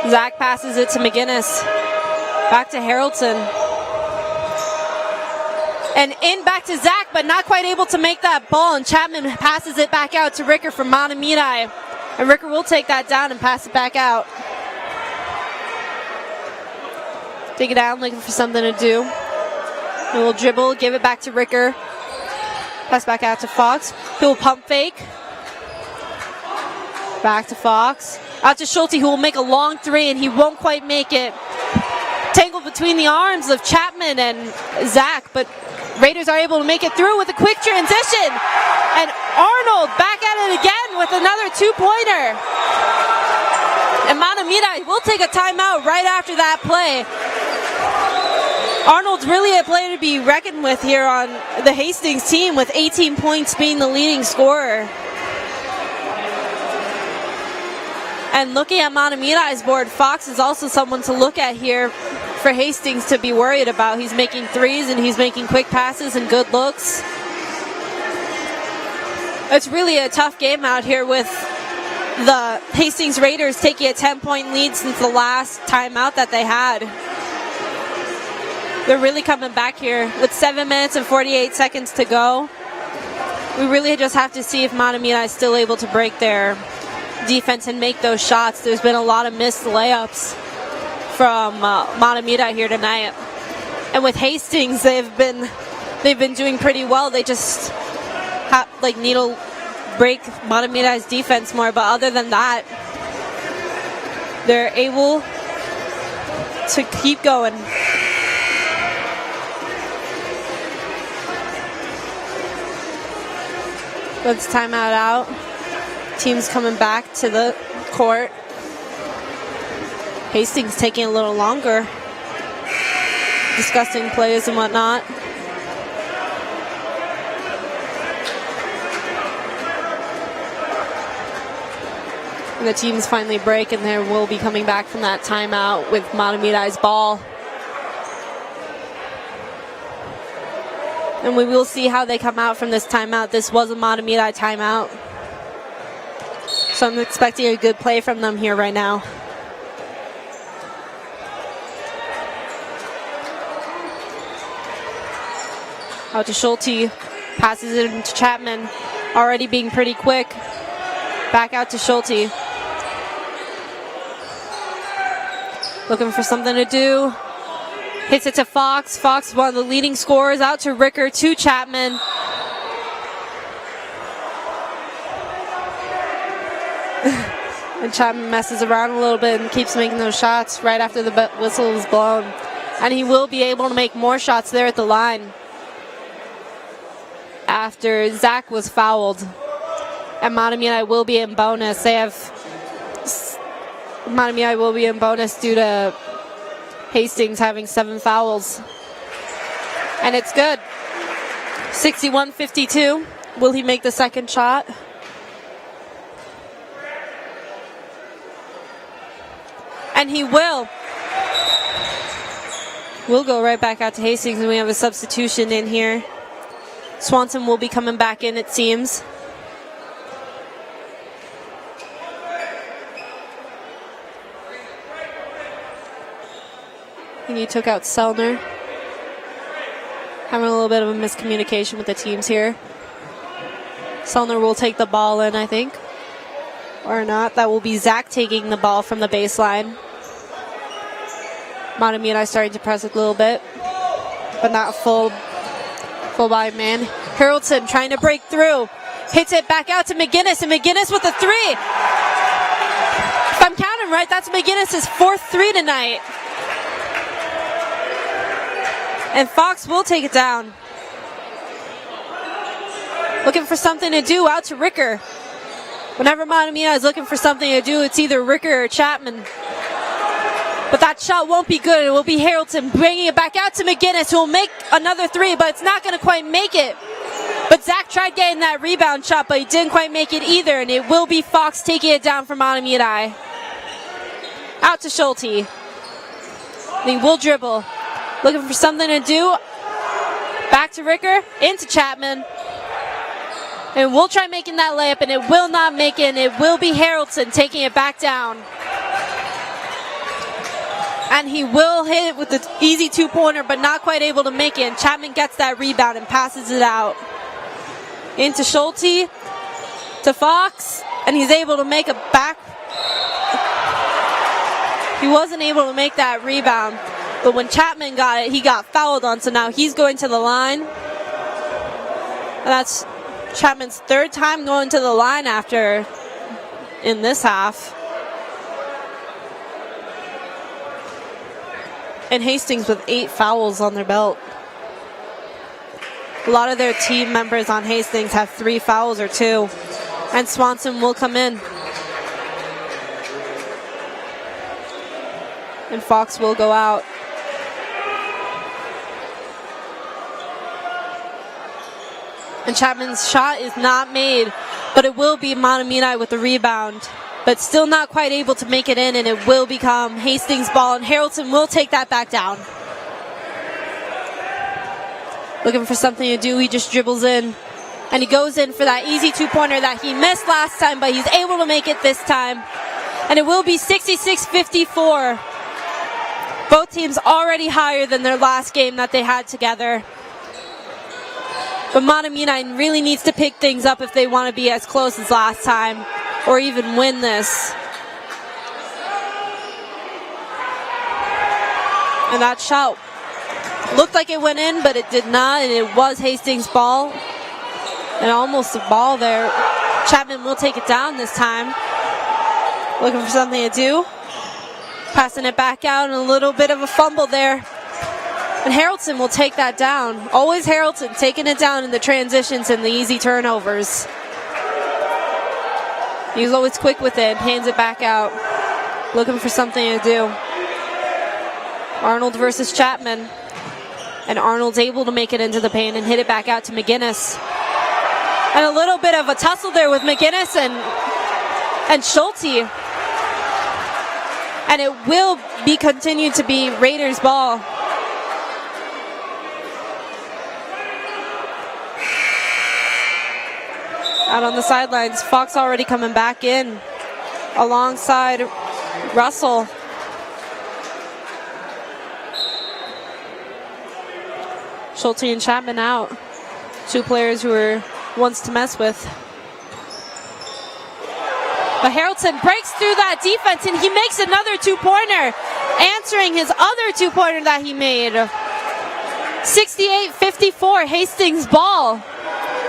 Zach passes it to McGinnis. Back to Harrelson. And in back to Zach, but not quite able to make that ball. And Chapman passes it back out to Ricker from Mahtomedi. And Ricker will take that down and pass it back out. Take it down, looking for something to do. He will dribble, give it back to Ricker. Pass back out to Fox. He will pump fake. Back to Fox. Out to Schulte, who will make a long three, and he won't quite make it. Tangled between the arms of Chapman and Zach, but Raiders are able to make it through with a quick transition. And Arnold back at it again with another two-pointer. And Mahtomedi will take a timeout right after that play. Arnold's really a player to be reckoned with here on the Hastings team, with 18 points being the leading scorer. And looking at Mahtomedi's board, Fox is also someone to look at here for Hastings to be worried about. He's making threes and he's making quick passes and good looks. It's really a tough game out here with the Hastings Raiders taking a 10-point lead since the last timeout that they had. They're really coming back here with 7 minutes and 48 seconds to go. We really just have to see if Mahtomedi is still able to break their defense and make those shots. There's been a lot of missed layups from Mahtomedi here tonight. And with Hastings, they've been doing pretty well. They just need to break Mahtomedi's defense more. But other than that, they're able to keep going. Let's timeout out. Team's coming back to the court. Hastings taking a little longer, discussing plays and whatnot. And the teams finally break, and they will be coming back from that timeout with Mahtomedi's ball. And we will see how they come out from this timeout. This was a Mahtomedi timeout, so I'm expecting a good play from them here right now. Out to Schulte, passes it into Chapman, already being pretty quick. Back out to Schulte. Looking for something to do. Hits it to Fox. Fox, one of the leading scorers, out to Ricker, to Chapman. And Chapman messes around a little bit and keeps making those shots right after the whistle is blown. And he will be able to make more shots there at the line after Zach was fouled. And Mahtomedi will be in bonus. Mahtomedi will be in bonus due to Hastings having 7 fouls. And it's good. 61-52. Will he make the second shot? And he will. We'll go right back out to Hastings, and we have a substitution in here. Swanson will be coming back in, it seems. And you took out Selner. Having a little bit of a miscommunication with the teams here. Selner will take the ball in, I think. Or not. That will be Zach taking the ball from the baseline. Mahtomedi starting to press a little bit, but not full by man. Harrelson trying to break through. Hits it back out to McGinnis, and McGinnis with a three. If I'm counting right, that's McGinnis' 4th three tonight. And Fox will take it down. Looking for something to do, out to Ricker. Whenever Mahtomedi is looking for something to do, it's either Ricker or Chapman. But that shot won't be good. It will be Harrelson bringing it back out to McGinnis, who will make another three, but it's not going to quite make it. But Zach tried getting that rebound shot, but he didn't quite make it either, and it will be Fox taking it down for Mahtomedi. Out to Schulte. He will dribble. Looking for something to do. Back to Ricker, into Chapman. And we'll try making that layup, and it will not make it. And it will be Haraldson taking it back down. And he will hit it with the easy two-pointer, but not quite able to make it. And Chapman gets that rebound and passes it out. Into Schulte, to Fox, and he's able to make a back. He wasn't able to make that rebound, but when Chapman got it, he got fouled on, so now he's going to the line. And that's Chapman's third time going to the line after in this half. And Hastings with 8 fouls on their belt. A lot of their team members on Hastings have 3 fouls or 2. And Swanson will come in. And Fox will go out. And Chapman's shot is not made, but it will be Mahtomedi with the rebound. But still not quite able to make it in, and it will become Hastings' ball, and Haraldson will take that back down. Looking for something to do, he just dribbles in. And he goes in for that easy two-pointer that he missed last time, but he's able to make it this time. And it will be 66-54. Both teams already higher than their last game that they had together. But Mahtomedi really needs to pick things up if they want to be as close as last time, or even win this. And that shot looked like it went in, but it did not, and it was Hastings' ball. And almost a ball there. Chapman will take it down this time. Looking for something to do. Passing it back out, and a little bit of a fumble there. And Haraldson will take that down. Always Haraldson taking it down in the transitions and the easy turnovers. He's always quick with it, hands it back out. Looking for something to do. Arnold versus Chapman. And Arnold's able to make it into the paint and hit it back out to McGinnis. And a little bit of a tussle there with McGinnis and Schulte. And it will be continued to be Raiders' ball. Out on the sidelines, Fox already coming back in alongside Russell. Schulte and Chapman out. 2 players who were ones to mess with. But Haraldson breaks through that defense, and he makes another two-pointer, answering his other two-pointer that he made. 68-54, Hastings ball.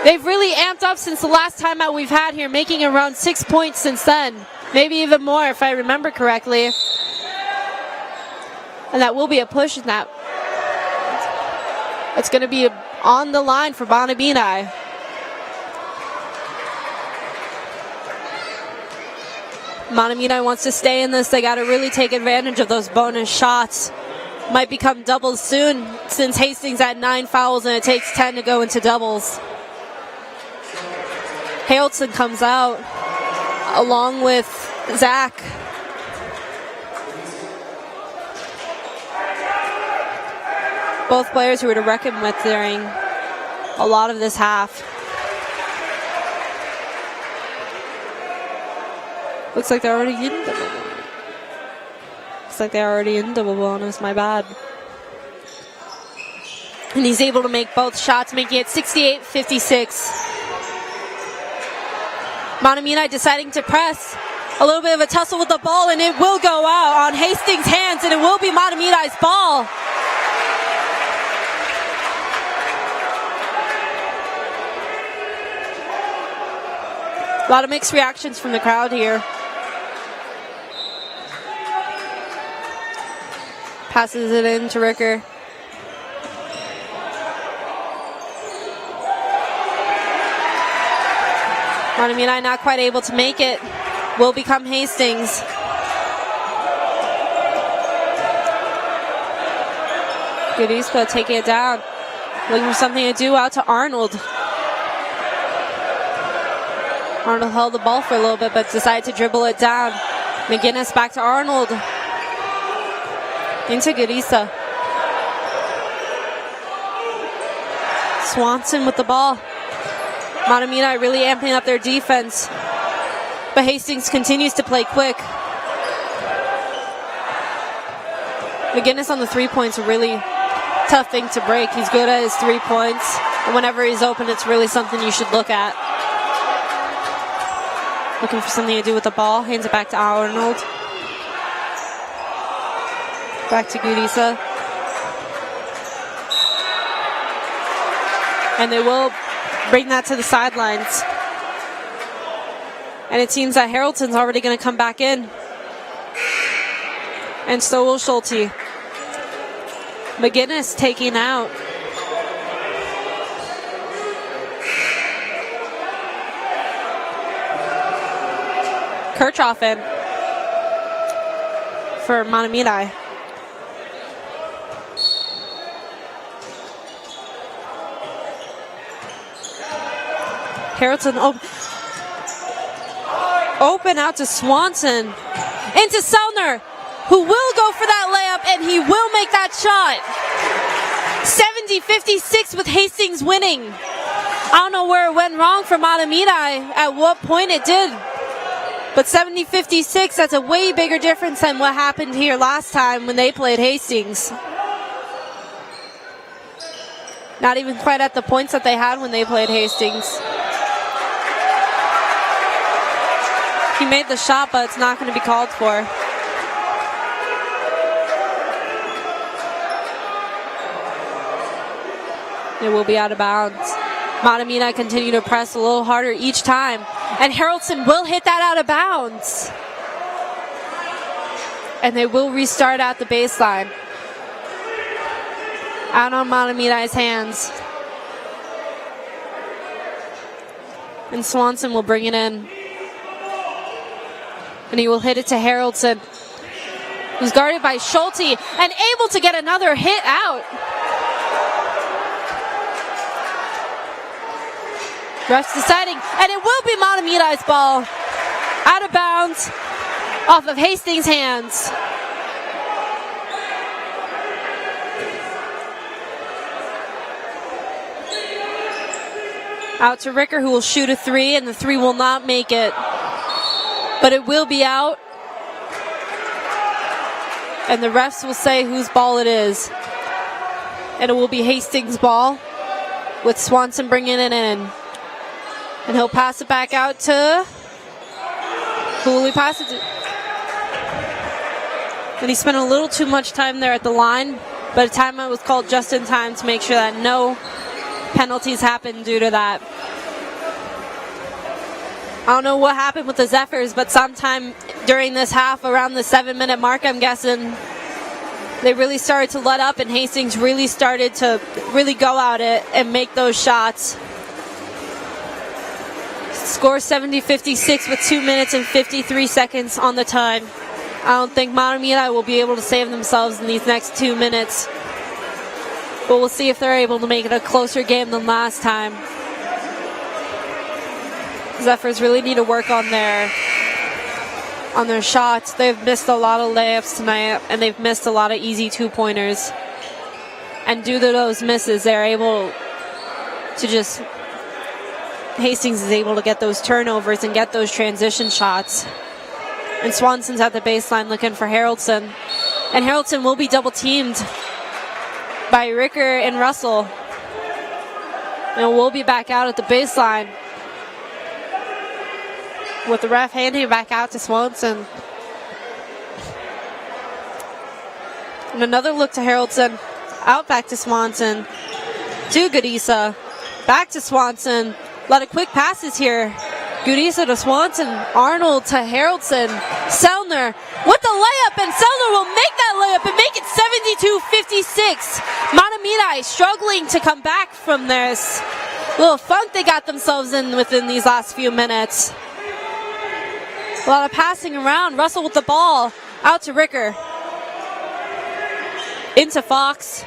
They've really amped up since the last time out we've had here, making around 6 points since then. Maybe even more if I remember correctly. And that will be a push, and that it's going to be on the line for Mahtomedi. Mahtomedi wants to stay in this. They got to really take advantage of those bonus shots. Might become doubles soon, since Hastings had 9 fouls and it takes 10 to go into doubles. Haraldson comes out along with Zach. Both players who were to reckon with during a lot of this half. Looks like they're already in double bonus. Looks like they're already in double bonus, my bad. And he's able to make both shots, making it 68-56. Mahtomedi deciding to press. A little bit of a tussle with the ball, and it will go out on Hastings' hands, and it will be Mahtomedi's ball. A lot of mixed reactions from the crowd here. Passes it in to Ricker. Mahtomedi not quite able to make it. Will become Hastings. Goodispa taking it down. Looking for something to do out to Arnold. Arnold held the ball for a little bit, but decided to dribble it down. McGinnis back to Arnold. Into Goodisa. Swanson with the ball. Matamidi really amping up their defense, but Hastings continues to play quick. McGinnis on the 3 points, a really tough thing to break. He's good at his 3 points, and whenever he's open, it's really something you should look at. Looking for something to do with the ball, hands it back to Arnold. Back to Gudisa. And they will bring that to the sidelines. And it seems that Harrelson's already going to come back in. And so will Schulte. McGinnis taking out. Kirchhoff in for Matamidi. Harrelson open out to Swanson. Into Selner, who will go for that layup, and he will make that shot. 70-56 with Hastings winning. I don't know where it went wrong for Matamidi, at what point it did. But 70-56, that's a way bigger difference than what happened here last time when they played Hastings. Not even quite at the points that they had when they played Hastings. He made the shot, but it's not going to be called for. It will be out of bounds. Matamidi continue to press a little harder each time. And Harrelson will hit that out of bounds. And they will restart at the baseline. Out on Matamidi's hands. And Swanson will bring it in. And he will hit it to Harrelson, who's guarded by Schulte and able to get another hit out. Refs deciding, and it will be Matamidi's ball. Out of bounds, off of Hastings' hands. Out to Ricker, who will shoot a 3, and the 3 will not make it. But it will be out. And the refs will say whose ball it is. And it will be Hastings' ball, with Swanson bringing it in. And he'll pass it back out to... Who will he pass it to? And he spent a little too much time there at the line, but a timeout was called just in time to make sure that no penalties happened due to that. I don't know what happened with the Zephyrs, but sometime during this half, around the 7-minute mark, I'm guessing, they really started to let up, and Hastings really started to really go at it and make those shots. Score 70-56 with 2 minutes and 53 seconds on the time. I don't think Matamidi will be able to save themselves in these next 2 minutes. But we'll see if they're able to make it a closer game than last time. Zephyrs really need to work on their shots. They've missed a lot of layups tonight, and they've missed a lot of easy 2-pointers. And due to those misses, they're able to just... Hastings is able to get those turnovers and get those transition shots. And Swanson's at the baseline looking for Harrelson. And Harrelson will be double-teamed by Ricker and Russell. And we'll be back out at the baseline, with the ref handing it back out to Swanson. And another look to Harrelson. Out back to Swanson. To Gudisa. Back to Swanson. A lot of quick passes here. Gudisa to Swanson. Arnold to Harrelson. Selner with the layup, and Selner will make that layup and make it 72-56. Matamidi struggling to come back from this little funk they got themselves in within these last few minutes. A lot of passing around. Russell with the ball. Out to Ricker. Into Fox.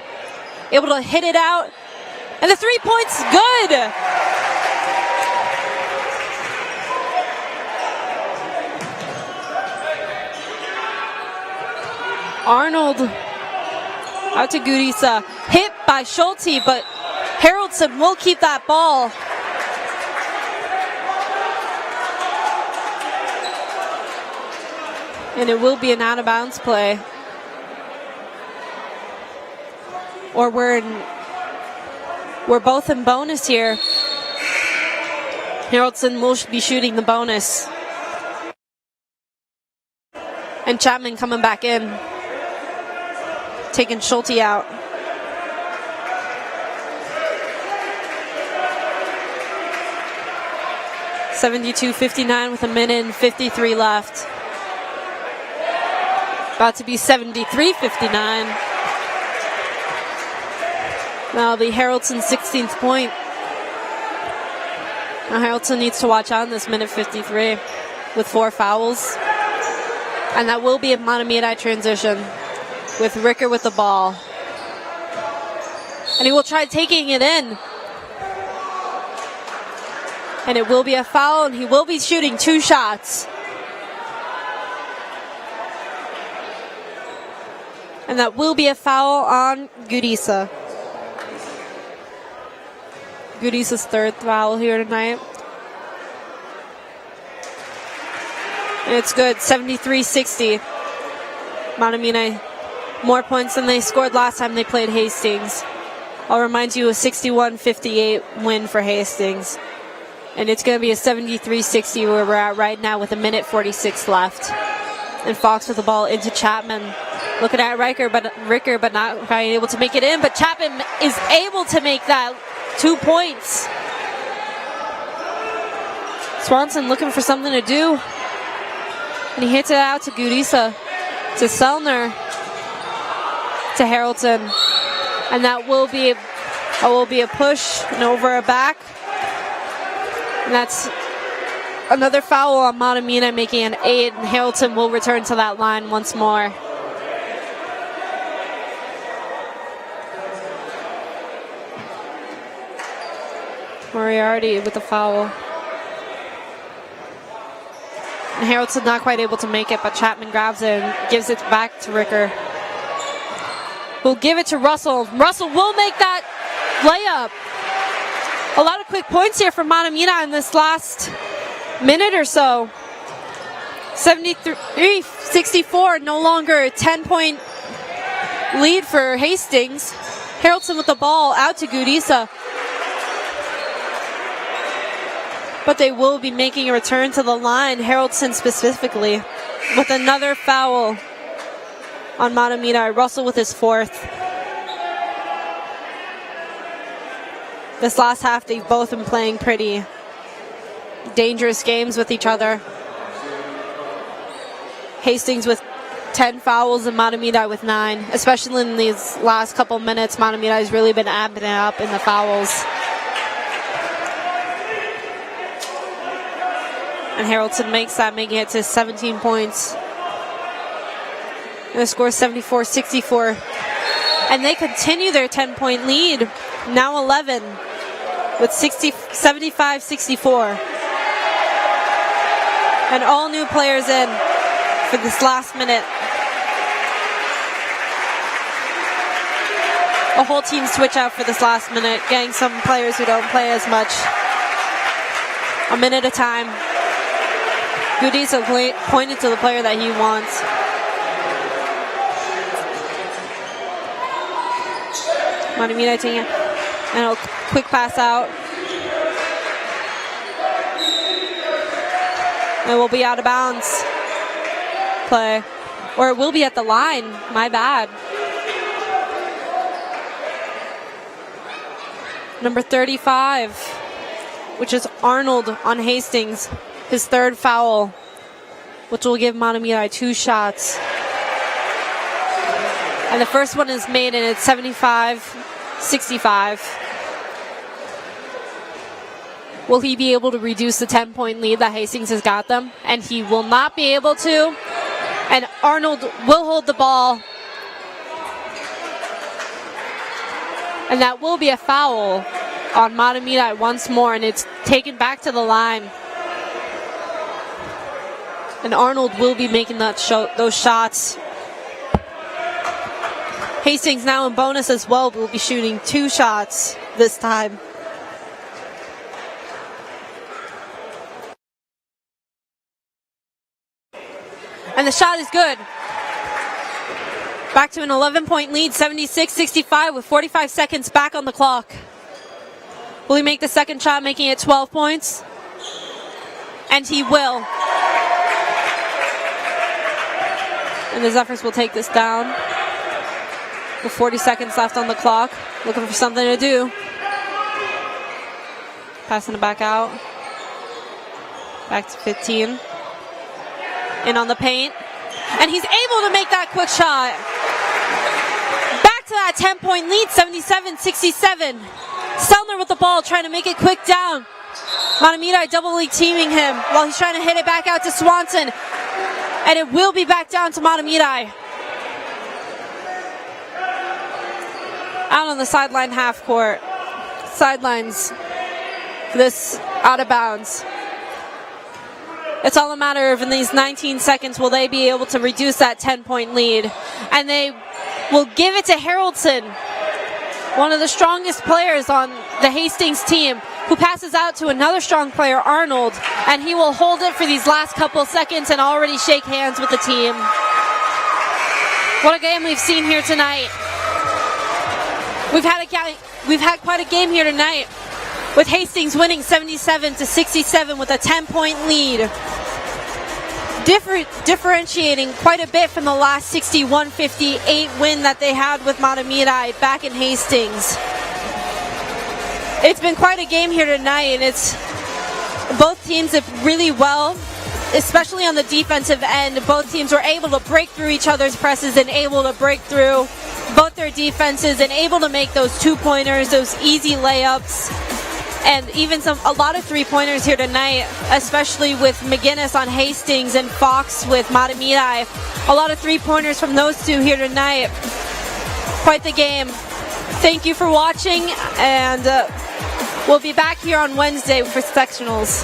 Able to hit it out. And the 3 points, good. Arnold out to Gudisa. Hit by Schulte, but Harrelson will keep that ball. And it will be an out of bounds play. Or we're both in bonus here. Haraldson will be shooting the bonus. And Chapman coming back in. Taking Schulte out. (72-59) with a minute and 53 left. About to be 73-59. That'll be Haraldson's 16th point. Now Haraldson needs to watch out in this minute 53 with 4 fouls. And that will be a Mahtomedi transition with Ricker with the ball. And he will try taking it in. And it will be a foul, and he will be shooting 2 shots. And that will be a foul on Gudisa. Gudisa's 3rd foul here tonight. And it's good, 73-60. Mahtomedi, more points than they scored last time they played Hastings. I'll remind you, a 61-58 win for Hastings. And it's going to be a 73-60 where we're at right now with a minute 46 left. And Fox with the ball into Chapman. Looking at Ricker, but not being able to make it in. But Chapman is able to make that 2 points. Swanson looking for something to do. And he hits it out to Gudisa, to Selner, to Haraldson. And that will be a push and over a back. And that's another foul on Mahtomedi, making an 8, and Haraldson will return to that line once more. Moriarty with the foul. And Haraldson not quite able to make it, but Chapman grabs it and gives it back to Ricker. We'll give it to Russell. Russell will make that layup. A lot of quick points here for Mahtomedi in this last minute or so. 73-64, no longer a 10-point lead for Hastings. Haraldson with the ball out to Gudisa. But they will be making a return to the line, Haraldson specifically, with another foul on Mahtomedi. Russell with his 4th. This last half, they've both been playing pretty dangerous games with each other. Hastings with 10 fouls and Mahtomedi with 9. Especially in these last couple minutes, Mahtomedi has really been amping it up in the fouls. And Haraldson makes that, making it to 17 points. And the score is 74-64. And they continue their 10-point lead, now 11, with 75-64. And all new players in for this last minute. A whole team switch out for this last minute, getting some players who don't play as much. A minute at a time. Gudisa pointed to the player that he wants. Mahtomedi taking it. And a quick pass out. And it will be out of bounds play. Or it will be at the line. My bad. Number 35, which is Arnold on Hastings. His 3rd foul, which will give Mahtomedi 2 shots. And the first one is made, and it's 75-65. Will he be able to reduce the 10-point lead that Hastings has got them? And he will not be able to. And Arnold will hold the ball. And that will be a foul on Mahtomedi once more, and it's taken back to the line. And Arnold will be making those shots. Hastings now in bonus as well, but will be shooting 2 shots this time. And the shot is good. Back to an 11-point lead, 76-65 with 45 seconds back on the clock. Will he make the second shot, making it 12 points? And he will. And the Zephyrs will take this down. With 40 seconds left on the clock. Looking for something to do. Passing it back out. Back to 15. In on the paint. And he's able to make that quick shot. Back to that 10-point lead, 77-67. Selner with the ball, trying to make it quick down. Mahtomedi doubly teaming him while he's trying to hit it back out to Swanson. And it will be back down to Mahtomedi. Out on the sideline half court. Sidelines for this out of bounds. It's all a matter of in these 19 seconds, will they be able to reduce that 10-point lead? And they will give it to Haroldson, one of the strongest players on the Hastings team, who passes out to another strong player, Arnold, and he will hold it for these last couple seconds and already shake hands with the team. What a game we've seen here tonight. We've had quite a game here tonight, with Hastings winning 77-67 with a 10-point lead. Differentiating quite a bit from the last 61-58 win that they had with Mahtomedi back in Hastings. It's been quite a game here tonight, and both teams have really well, especially on the defensive end. Both teams were able to break through each other's presses and able to break through both their defenses and able to make those two-pointers, those easy layups. And even a lot of three-pointers here tonight, especially with McGinnis on Hastings and Fox with Mahtomedi. A lot of three-pointers from those two here tonight. Quite the game. Thank you for watching, and we'll be back here on Wednesday for sectionals.